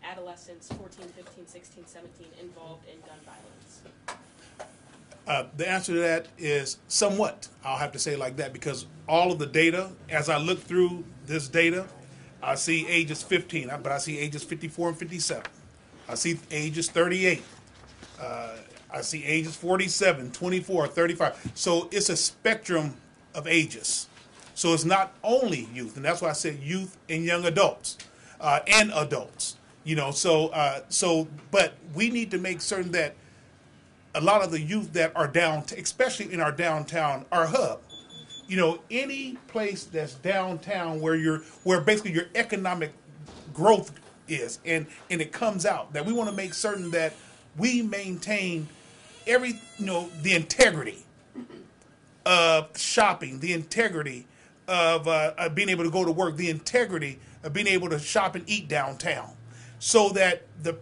S9: adolescents, 14, 15, 16, 17, involved in gun violence?
S1: The answer to that is somewhat. I'll have to say it like that because all of the data, as I look through this data, I see ages 15, but I see ages 54 and 57. I see ages 38. I see ages 47, 24, 35. So it's a spectrum of ages. So it's not only youth, and that's why I said youth and young adults and adults. You know, but we need to make certain that a lot of the youth that are especially in our downtown, our hub, you know, any place that's downtown where basically your economic growth is, and it comes out, that we want to make certain that we maintain the integrity of shopping, the integrity of being able to go to work, the integrity of being able to shop and eat downtown, so that the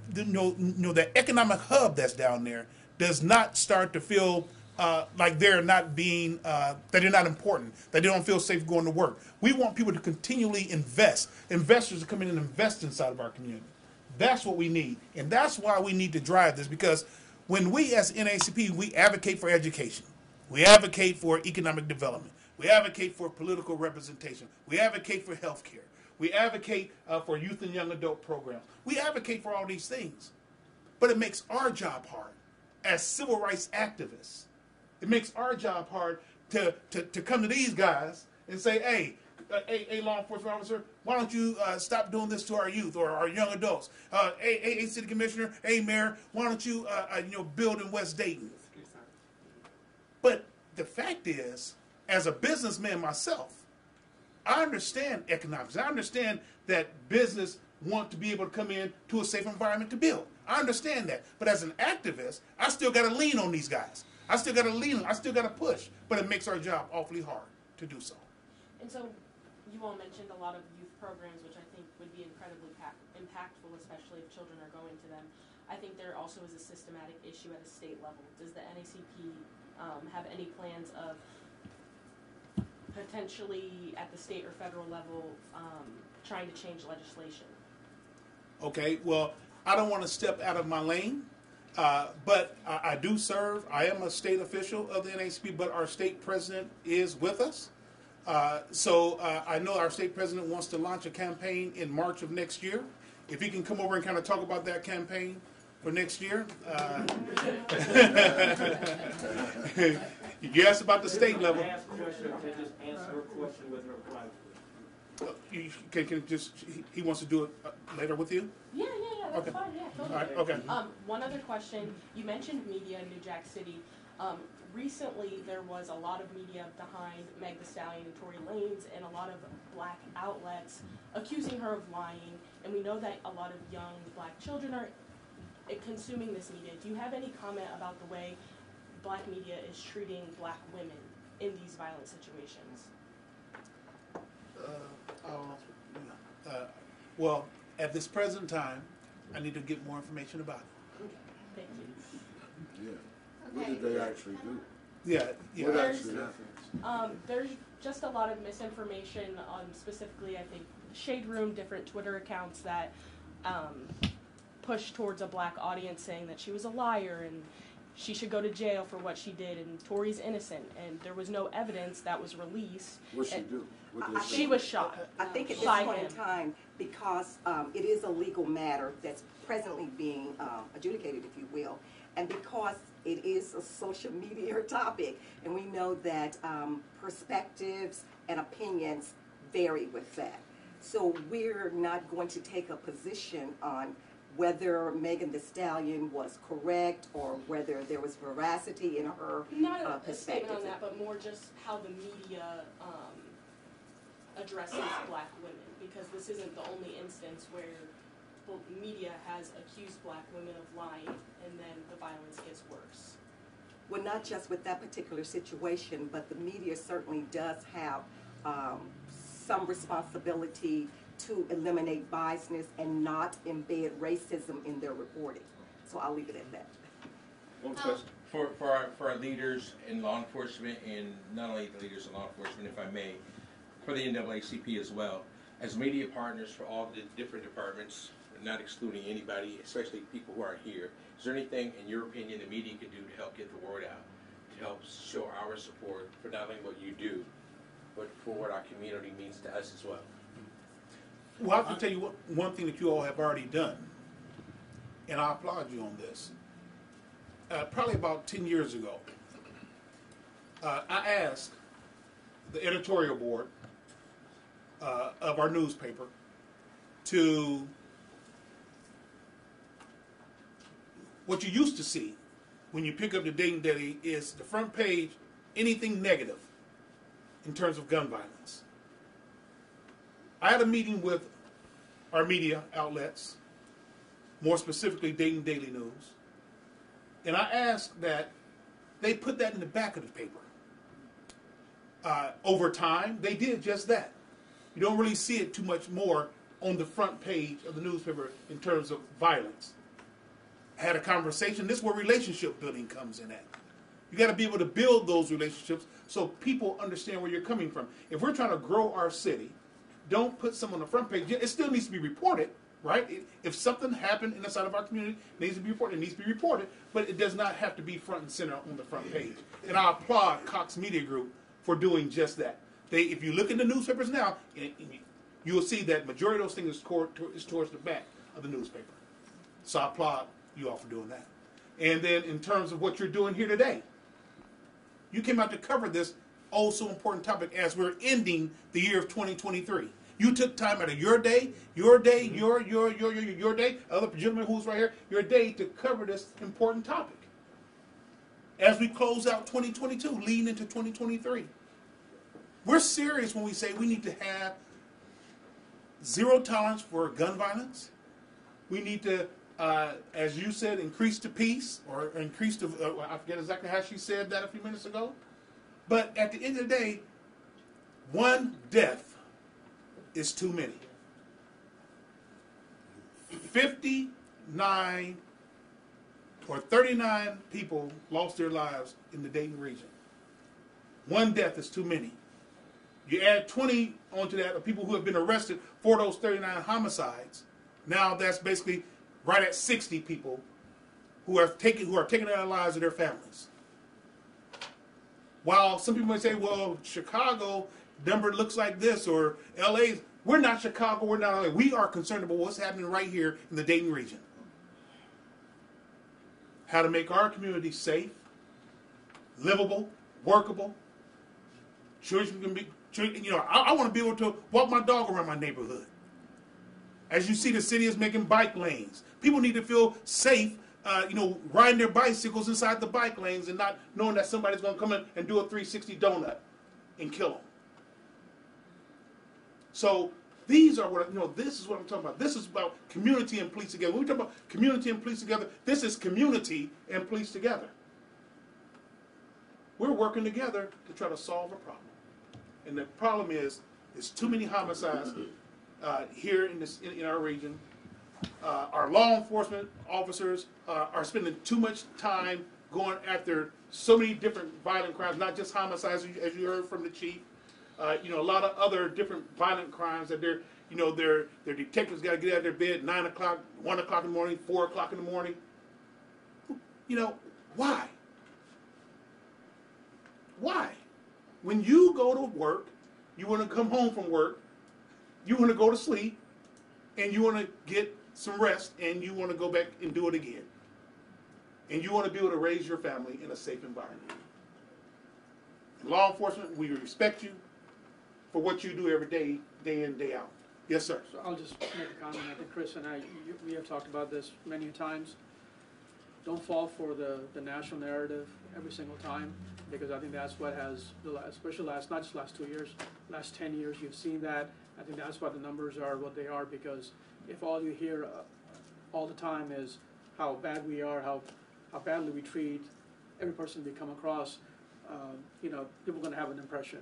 S1: economic hub that's down there does not start to feel like they're not being, that they're not important, that they don't feel safe going to work. We want people to continually invest, investors to come in and invest inside of our community. That's what we need. And that's why we need to drive this, because when we as NAACP, we advocate for education, we advocate for economic development, we advocate for political representation, we advocate for health care, we advocate for youth and young adult programs, we advocate for all these things. But it makes our job hard as civil rights activists. It makes our job hard to come to these guys and say, hey, law enforcement officer, why don't you stop doing this to our youth or our young adults? Hey, city commissioner, hey, mayor, why don't you, build in West Dayton? But the fact is, as a businessman myself, I understand economics. I understand that business want to be able to come in to a safe environment to build. I understand that. But as an activist, I still got to lean on these guys. I still got to push. But it makes our job awfully hard to do so.
S9: And so you all mentioned a lot of youth programs, which I think would be incredibly impactful, especially if children are going to them. I think there also is a systematic issue at a state level. Does the NAACP have any plans of potentially at the state or federal level trying to change legislation?
S1: Okay, well, I don't want to step out of my lane, but I do serve. I am a state official of the NAACP, but our state president is with us. So I know our state president wants to launch a campaign in March of next year. If he can come over and kind of talk about that campaign for next year. You asked about the state level.
S10: Ask a question, just answer a question with reply.
S1: He wants to do it later with you?
S9: Yeah, that's
S1: Okay.
S9: fine, yeah, totally.
S1: All right, okay.
S9: One other question, you mentioned media in New Jack City. Recently, there was a lot of media behind Meg Thee Stallion and Tory Lanez and a lot of black outlets accusing her of lying, and we know that a lot of young black children are consuming this media. Do you have any comment about the way black media is treating black women in these violent situations?
S1: Well, at this present time, I need to get more information about it.
S9: Thank you.
S11: What did they actually do?
S1: Yeah, yeah.
S11: What
S9: There's-
S11: actually happened?
S9: There's just a lot of misinformation on specifically, I think, Shade Room, different Twitter accounts that push towards a black audience saying that she was a liar and she should go to jail for what she did and Tori's innocent, and there was no evidence that was released.
S11: What she
S9: And
S11: do? What they say?
S9: She was shot.
S8: I think at this
S9: By
S8: point in
S9: him.
S8: time, because it is a legal matter that's presently being adjudicated, if you will, and because it is a social media topic, and we know that perspectives and opinions vary with that. So we're not going to take a position on whether Megan Thee Stallion was correct or whether there was veracity in her
S9: Not a
S8: perspective.
S9: statement on that, but more just how the media addresses black women, because this isn't the only instance where the media has accused black women of lying and then the violence gets worse.
S8: Well, not just with that particular situation, but the media certainly does have some responsibility to eliminate biasness and not embed racism in their reporting. So I'll leave it at that.
S11: One question.
S12: For our leaders in law enforcement, and not only the leaders in law enforcement, if I may, for the NAACP as well, as media partners for all the different departments, not excluding anybody, especially people who aren't here, is there anything, in your opinion, the media can do to help get the word out, to help show our support for not only what you do, but for what our community means to us as well?
S1: Well, I can tell you one thing that you all have already done, and I applaud you on this. Probably about 10 years ago, I asked the editorial board of our newspaper to, what you used to see when you pick up the Dayton Daily is the front page, anything negative in terms of gun violence. I had a meeting with our media outlets, more specifically Dayton Daily News, and I asked that they put that in the back of the paper. Over time, they did just that. You don't really see it too much more on the front page of the newspaper in terms of violence. I had a conversation. This is where relationship building comes in at. You got to be able to build those relationships so people understand where you're coming from. If we're trying to grow our city, don't put some on the front page. It still needs to be reported, right? If something happened inside of our community, it needs to be reported. It needs to be reported, but it does not have to be front and center on the front page. And I applaud Cox Media Group for doing just that. If you look in the newspapers now, you will see that majority of those things is towards the back of the newspaper. So I applaud you all for doing that. And then in terms of what you're doing here today, you came out to cover this oh so important topic as we're ending the year of 2023. You took time out of your day, your day, your day, other gentleman who's right here, your day to cover this important topic. As we close out 2022, leading into 2023. We're serious when we say we need to have zero tolerance for gun violence. We need to, as you said, increase the peace, or increase the, I forget exactly how she said that a few minutes ago. But at the end of the day, one death is too many. 59 or 39 people lost their lives in the Dayton region. One death is too many. You add 20 onto that of people who have been arrested for those 39 homicides. Now that's basically right at 60 people who are taking their lives of their families. While some people might say, well, Chicago number looks like this, or LA, we're not Chicago, we're not LA. We are concerned about what's happening right here in the Dayton region. How to make our community safe, livable, workable. Children can be, I want to be able to walk my dog around my neighborhood. As you see, the city is making bike lanes. People need to feel safe, riding their bicycles inside the bike lanes and not knowing that somebody's going to come in and do a 360 donut and kill them. So these are what, this is what I'm talking about. This is about community and police together. When we talk about community and police together, this is community and police together. We're working together to try to solve a problem. And the problem is, there's too many homicides here in our region. Our law enforcement officers are spending too much time going after so many different violent crimes, not just homicides, as you heard from the chief. You know, a lot of other different violent crimes that they're, you know, their detectives got to get out of their bed 9 o'clock, 1 o'clock in the morning, 4 o'clock in the morning. You know, why? Why? When you go to work, you want to come home from work, you want to go to sleep, and you want to get some rest, and you want to go back and do it again. And you want to be able to raise your family in a safe environment. Law enforcement, we respect you for what you do every day, day in, day out. Yes, sir.
S5: So I'll just make a comment. I think Chris and I, we have talked about this many times. Don't fall for the national narrative every single time, because I think that's what has, especially not just last 2 years, last 10 years, you've seen that. I think that's why the numbers are what they are, because if all you hear all the time is how bad we are, how badly we treat every person we come across, you know, people are going to have an impression.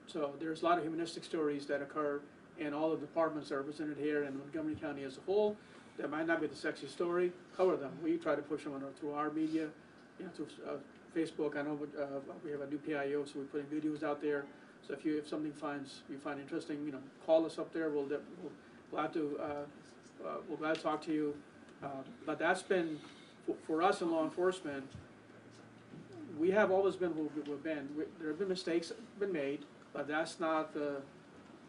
S5: So there's a lot of humanistic stories that occur in all the departments that are represented here in Montgomery County as a whole. That might not be the sexy story. Cover them. We try to push them through our media, you know, through Facebook. I know we have a new PIO, so we're putting videos out there. So if something you find interesting, you know, call us up there. We'll glad to talk to you. But that's been for us in law enforcement. We have always been who we've been. There have been mistakes been made, but that's not the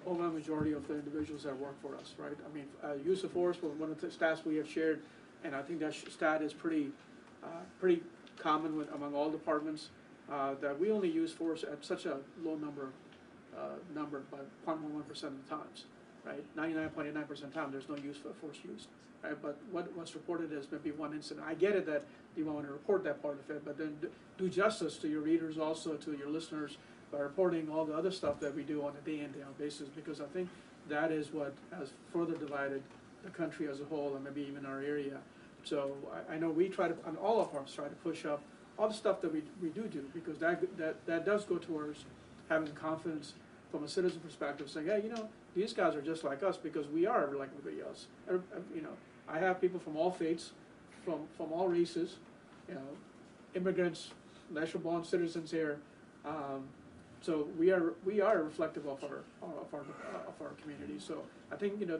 S5: overwhelming majority of the individuals that work for us, right? I mean, use of force was one of the stats we have shared, and I think that stat is pretty common among all departments, that we only use force at such a low number by 0.11% of the times, right? 99.89% of the time, there's no use for force used, right? But what's reported as maybe one incident. I get it that you want to report that part of it, but then do justice to your readers, also to your listeners, by reporting all the other stuff that we do on a day-in, day-out basis, because I think that is what has further divided the country as a whole, and maybe even our area. So I know we try to, on all of us, try to push up all the stuff that we do, because that does go towards having confidence from a citizen perspective, saying, hey, you know, these guys are just like us, because we are like everybody else. You know, I have people from all faiths, from all races, you know, immigrants, natural-born citizens here. So we are reflective of our community. So I think, you know,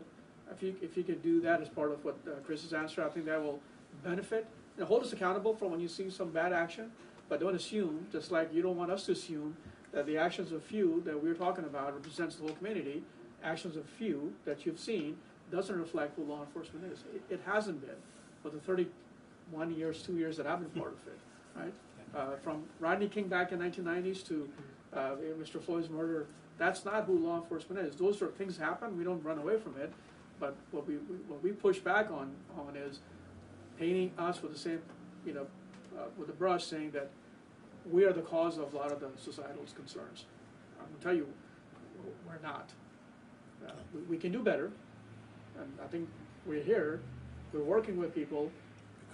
S5: if you could do that as part of what Chris's answer, I think that will benefit. You know, hold us accountable for when you see some bad action, but don't assume. Just like you don't want us to assume that the actions of few that we're talking about represents the whole community. Actions of few that you've seen doesn't reflect who law enforcement is. It hasn't been for the 31 years, 2 years that I've been part of it, right? From Rodney King back in 1990s to Mr. Floyd's murder, that's not who law enforcement is. Those sort of things happen. We don't run away from it, but what we push back on is painting us with the same, you know, with the brush, saying that we are the cause of a lot of the societal concerns. I'm going to tell you, we're not. We can do better, and I think we're here. We're working with people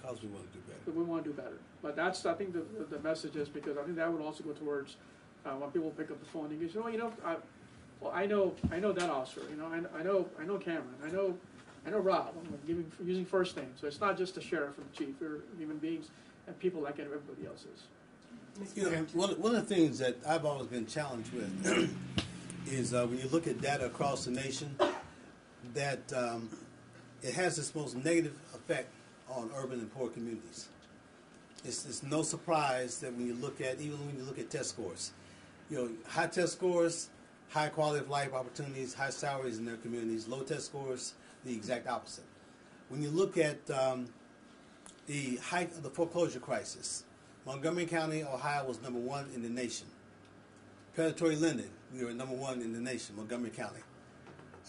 S2: because we want to do better.
S5: But we want to do better. But that's, I think, the message is, because I think that would also go towards when people pick up the phone and go, I know that officer. You know, I know Cameron. I know Rob. I'm using first names. So it's not just the sheriff or the chief. We're human beings and people like everybody else is.
S2: You know, one of the things that I've always been challenged with is when you look at data across the nation, that it has this most negative effect on urban and poor communities. It's no surprise that when you look at test scores, you know, high test scores, high quality of life opportunities, high salaries in their communities. Low test scores, the exact opposite. When you look at the height of the foreclosure crisis, Montgomery County, Ohio was #1 in the nation. Predatory lending, we were #1 in the nation, Montgomery County.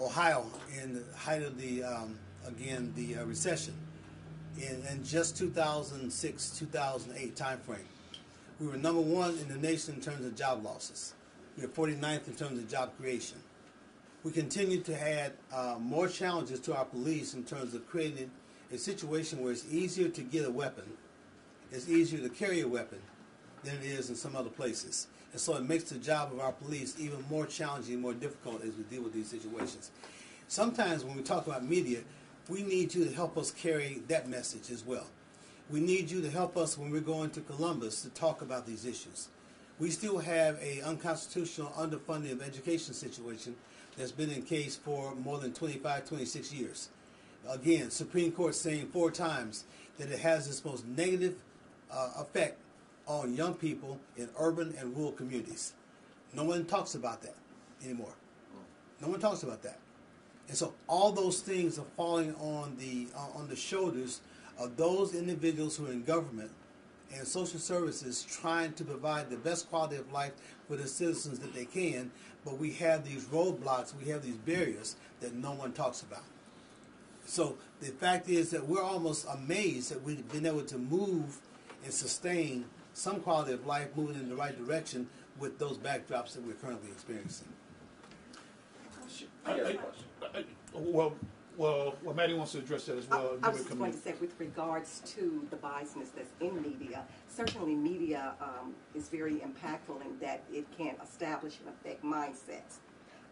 S2: Ohio, in the height of the recession, in just 2006, 2008 timeframe, we were #1 in the nation in terms of job losses. We were 49th in terms of job creation. We continue to add more challenges to our police in terms of creating a situation where it's easier to get a weapon, it's easier to carry a weapon than it is in some other places. And so it makes the job of our police even more challenging, more difficult as we deal with these situations. Sometimes when we talk about media, we need you to help us carry that message as well. We need you to help us when we're going to Columbus to talk about these issues. We still have a unconstitutional underfunding of education situation that's been in case for more than 25, 26 years. Again, Supreme Court saying 4 times that it has this most negative effect on young people in urban and rural communities. No one talks about that anymore. No one talks about that. And so all those things are falling on the shoulders of those individuals who are in government and social services trying to provide the best quality of life for the citizens that they can, but we have these roadblocks, we have these barriers that no one talks about. So the fact is that we're almost amazed that we've been able to move and sustain some quality of life moving in the right direction with those backdrops that we're currently experiencing.
S1: Well, Maddie wants to address that as well.
S8: I was just going to say, with regards to the biasness that's in media, certainly media is very impactful in that it can establish and affect mindsets.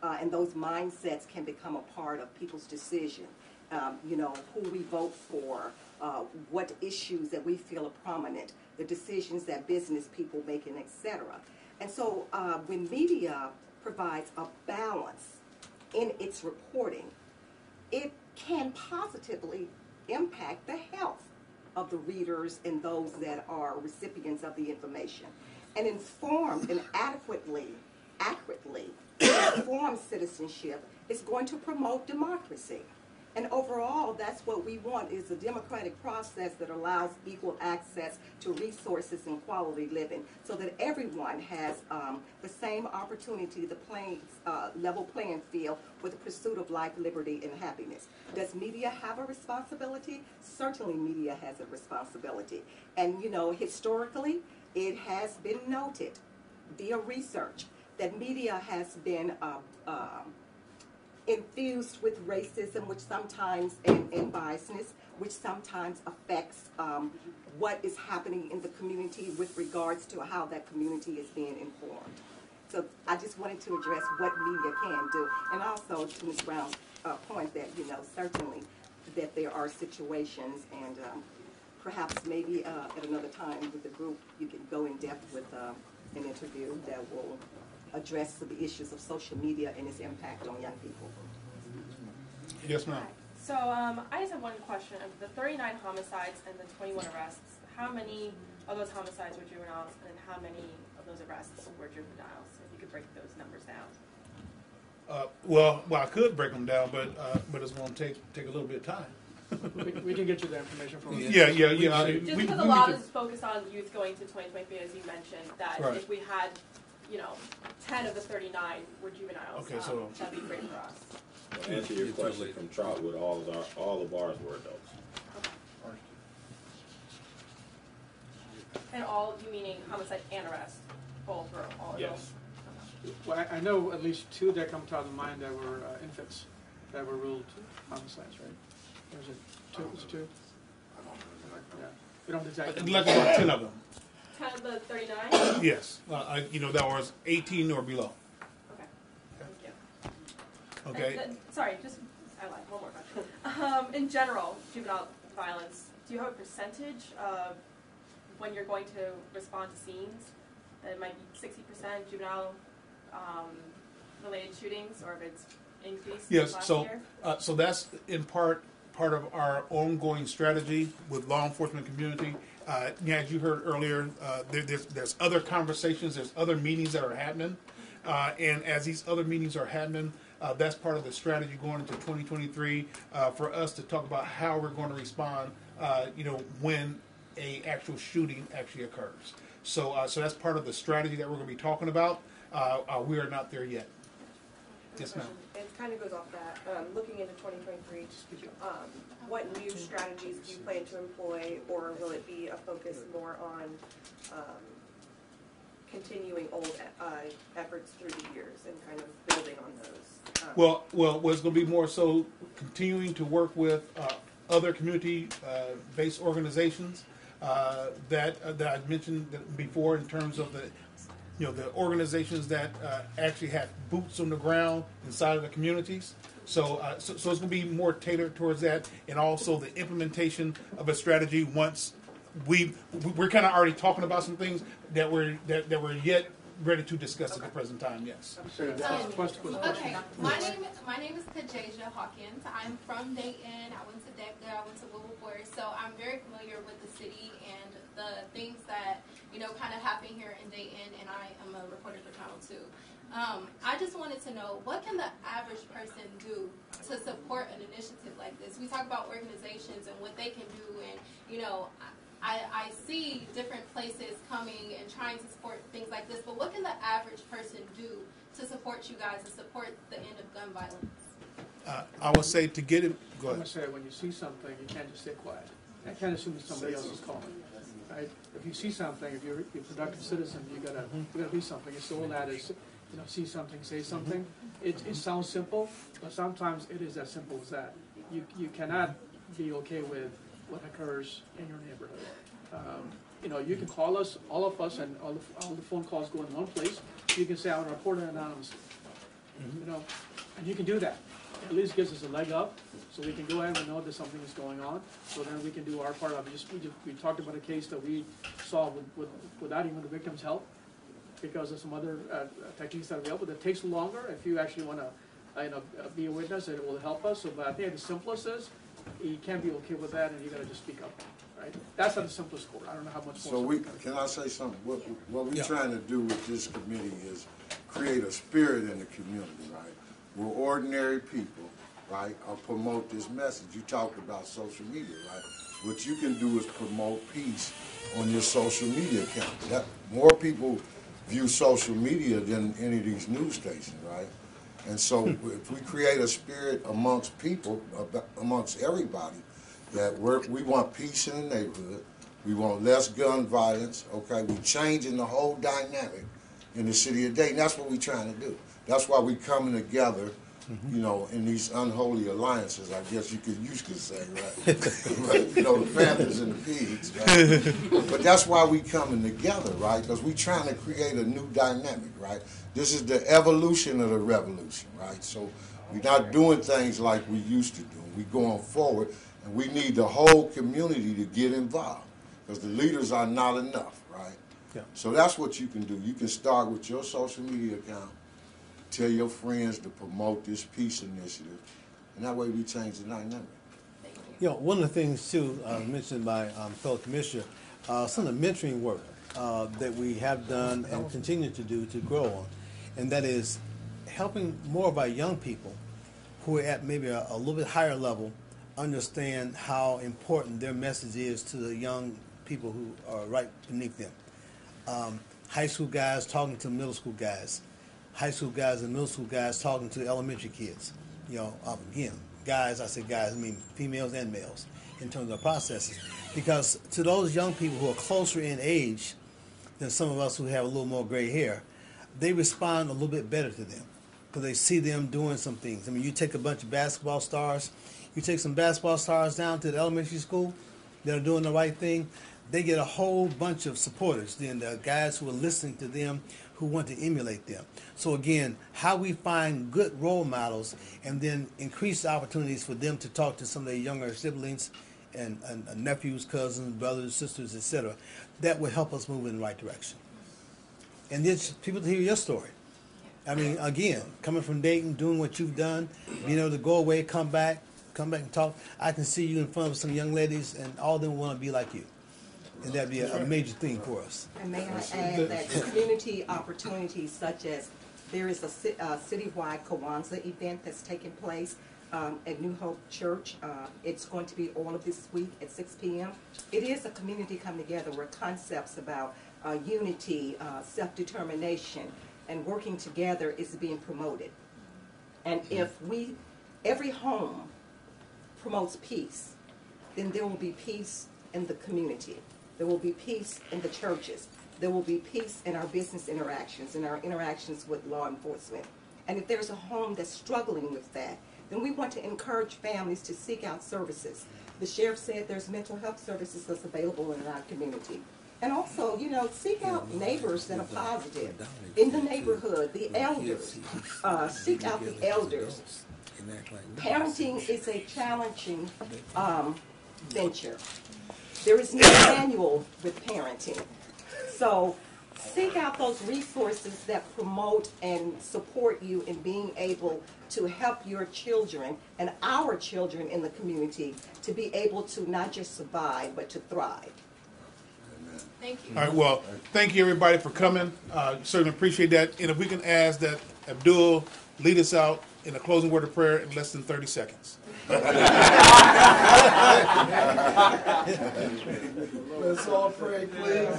S8: And those mindsets can become a part of people's decision. Who we vote for, what issues that we feel are prominent, the decisions that business people make, and etc. And so when media provides a balance in its reporting, it can positively impact the health of the readers and those that are recipients of the information. And informed and accurately informed citizenship is going to promote democracy. And overall, that's what we want, is a democratic process that allows equal access to resources and quality living, so that everyone has the same opportunity, the level playing field for the pursuit of life, liberty, and happiness. Does media have a responsibility? Certainly media has a responsibility. And historically, it has been noted via research that media has been infused with racism, which sometimes, and biasness, which sometimes affects what is happening in the community with regards to how that community is being informed. So I just wanted to address what media can do, and also to Ms. Brown's point that, certainly that there are situations, and perhaps maybe at another time with the group, you can go in depth with an interview that will address the issues of social media and its impact on young people.
S1: Yes, ma'am.
S9: So I just have one question. Of the 39 homicides and the 21 arrests, how many of those homicides were juveniles, and how many of those arrests were juveniles? If you could break those numbers down.
S1: Well, I could break them down, but it's going to take a little bit of time.
S5: We can get you the information from you.
S1: Yeah.
S9: Just because a lot is focused on youth going to 2023, as you mentioned, that
S1: right.
S9: if we had, 10 of the 39 were juveniles,
S1: okay, so
S9: that'd be great for us.
S6: To answer your question, from Trotwood, all the bars were adults.
S9: And all, you meaning homicide and arrest, both were all adults?
S6: Yes.
S5: Well, I know at least 2 that come to mind that were infants that were ruled homicides, right? Or is it 2? It was 2? Yeah. We don't exactly.
S1: like about 10 of them.
S9: 10 of the 39?
S1: Yes. That was 18 or below.
S9: Okay. Thank you.
S1: Okay.
S9: Sorry, I lied. One more question. In general, juvenile violence, do you have a percentage of when you're going to respond to scenes? That it might be 60% juvenile related shootings, or if it's increased
S1: Yes.
S9: last
S1: So
S9: year?
S1: so that's in part of our ongoing strategy with law enforcement community. As you heard earlier, there's other conversations, there's other meetings that are happening, and as these other meetings are happening, that's part of the strategy going into 2023 for us to talk about how we're going to respond, when a actual shooting actually occurs. So that's part of the strategy that we're going to be talking about. We are not there yet. Yes, ma'am.
S13: It kind of goes off that. Looking into 2023, what new strategies do you plan to employ, or will it be a focus more on continuing old efforts through the years and kind of building on those?
S1: Well, it's going to be more so continuing to work with other community-based organizations that I mentioned before, in terms of the organizations that actually have boots on the ground inside of the communities. So it's going to be more tailored towards that, and also the implementation of a strategy once we're kind of already talking about some things that we're yet ready to discuss at the present time. Yes.
S5: Okay,
S14: my name is Kajasia Hawkins. I'm from Dayton. I went to DECA. I went to Wilberforce, so I'm very familiar with the city and the things that kind of happen here in Dayton. And I am a reporter for Channel 2. I just wanted to know, what can the average person do to support an initiative like this? We talk about organizations and what they can do, and I see different places coming and trying to support things like this, but what can the average person do to support you guys and support the end of gun violence?
S1: I would say to get it. Go
S5: I'm
S1: ahead.
S5: gonna say, when you see something, you can't just stay quiet. I can't assume that somebody else is calling, right? If you see something, if you're a productive citizen, you gotta do something. It's the old adage, see something, say something. It sounds simple, but sometimes it is as simple as that. You cannot be okay with what occurs in your neighborhood. You can call us, all of us, and all the phone calls go in one place. You can say, I want to report it anonymously. And you can do that. It at least gives us a leg up, so we can go ahead and know that something is going on. So then we can do our part of it. We talked about a case that we saw without even the victim's help, because of some other techniques that are available. That takes longer. If you actually want to, be a witness, it will help us. So, but I think the simplest is, you can't be okay with that, and you got to just speak up, right? That's at the simplest core. I don't know how much more.
S15: So can I say something? What we're trying to do with this committee is create a spirit in the community, right? We're ordinary people, right? Or promote this message. You talked about social media, right? What you can do is promote peace on your social media account. More people view social media than any of these news stations, right? And so if we create a spirit amongst people, amongst everybody, that we want peace in the neighborhood, we want less gun violence, okay? We're changing the whole dynamic in the city of Dayton. That's what we're trying to do. That's why we're coming together, in these unholy alliances, I guess you could say, right? The Panthers and the Pigs, right? But that's why we coming together, right? Because we're trying to create a new dynamic, right? This is the evolution of the revolution, right? So we're not doing things like we used to do. We're going forward, and we need the whole community to get involved, because the leaders are not enough, right? Yeah. So that's what you can do. You can start with your social media account, tell your friends to promote this peace initiative, and that way we change the dynamic.
S2: One of the things, too, mentioned by fellow commissioner, some of the mentoring work that we have done and continue to do to grow on, and that is helping more of our young people who are at maybe a little bit higher level understand how important their message is to the young people who are right beneath them. High school guys talking to middle school guys, high school guys and middle school guys talking to elementary kids. Again, guys, I say guys, I mean females and males in terms of processes. Because to those young people who are closer in age than some of us who have a little more gray hair, they respond a little bit better to them because they see them doing some things. I mean, you take a bunch of basketball stars, you take some basketball stars down to the elementary school that are doing the right thing, they get a whole bunch of supporters, then the guys who are listening to them, who want to emulate them. So again, how we find good role models and then increase the opportunities for them to talk to some of their younger siblings and nephews, cousins, brothers, sisters, etc., that will help us move in the right direction. And then people to hear your story. I mean, again, coming from Dayton, doing what you've done, being able to go away, come back and talk. I can see you in front of some young ladies, and all of them want to be like you. And that'd be a major thing for us.
S8: And may I add that community opportunities such as there is a citywide Kwanzaa event that's taking place at New Hope Church. It's going to be all of this week at 6 p.m. It is a community coming together where concepts about unity, self-determination, and working together is being promoted. And if every home promotes peace, then there will be peace in the community. There will be peace in the churches. There will be peace in our business interactions, in our interactions with law enforcement. And if there's a home that's struggling with that, then we want to encourage families to seek out services. The sheriff said there's mental health services that's available in our community. And also, seek out neighbors that are positive. In the neighborhood, the elders, seek out the elders. Parenting is a challenging venture. There is no manual with parenting. So seek out those resources that promote and support you in being able to help your children and our children in the community to be able to not just survive, but to thrive.
S14: Thank you.
S1: All right, well, thank you everybody for coming. Certainly appreciate that. And if we can ask that Abdul lead us out in a closing word of prayer in less than 30 seconds.
S16: Let's all pray, please.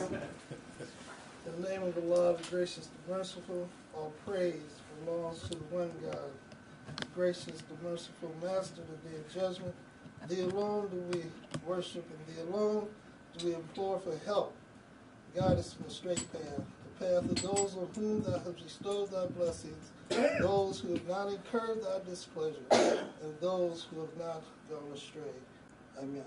S16: In the name of the Lord, the gracious, the merciful, all praise belongs to the one God, the gracious, the merciful Master, the day of judgment. Thee alone do we worship, and thee alone do we implore for help. Guide us in the straight path, the path of those on whom thou hast bestowed thy blessings, those who have not incurred thy displeasure, and those who have not gone astray. Amen.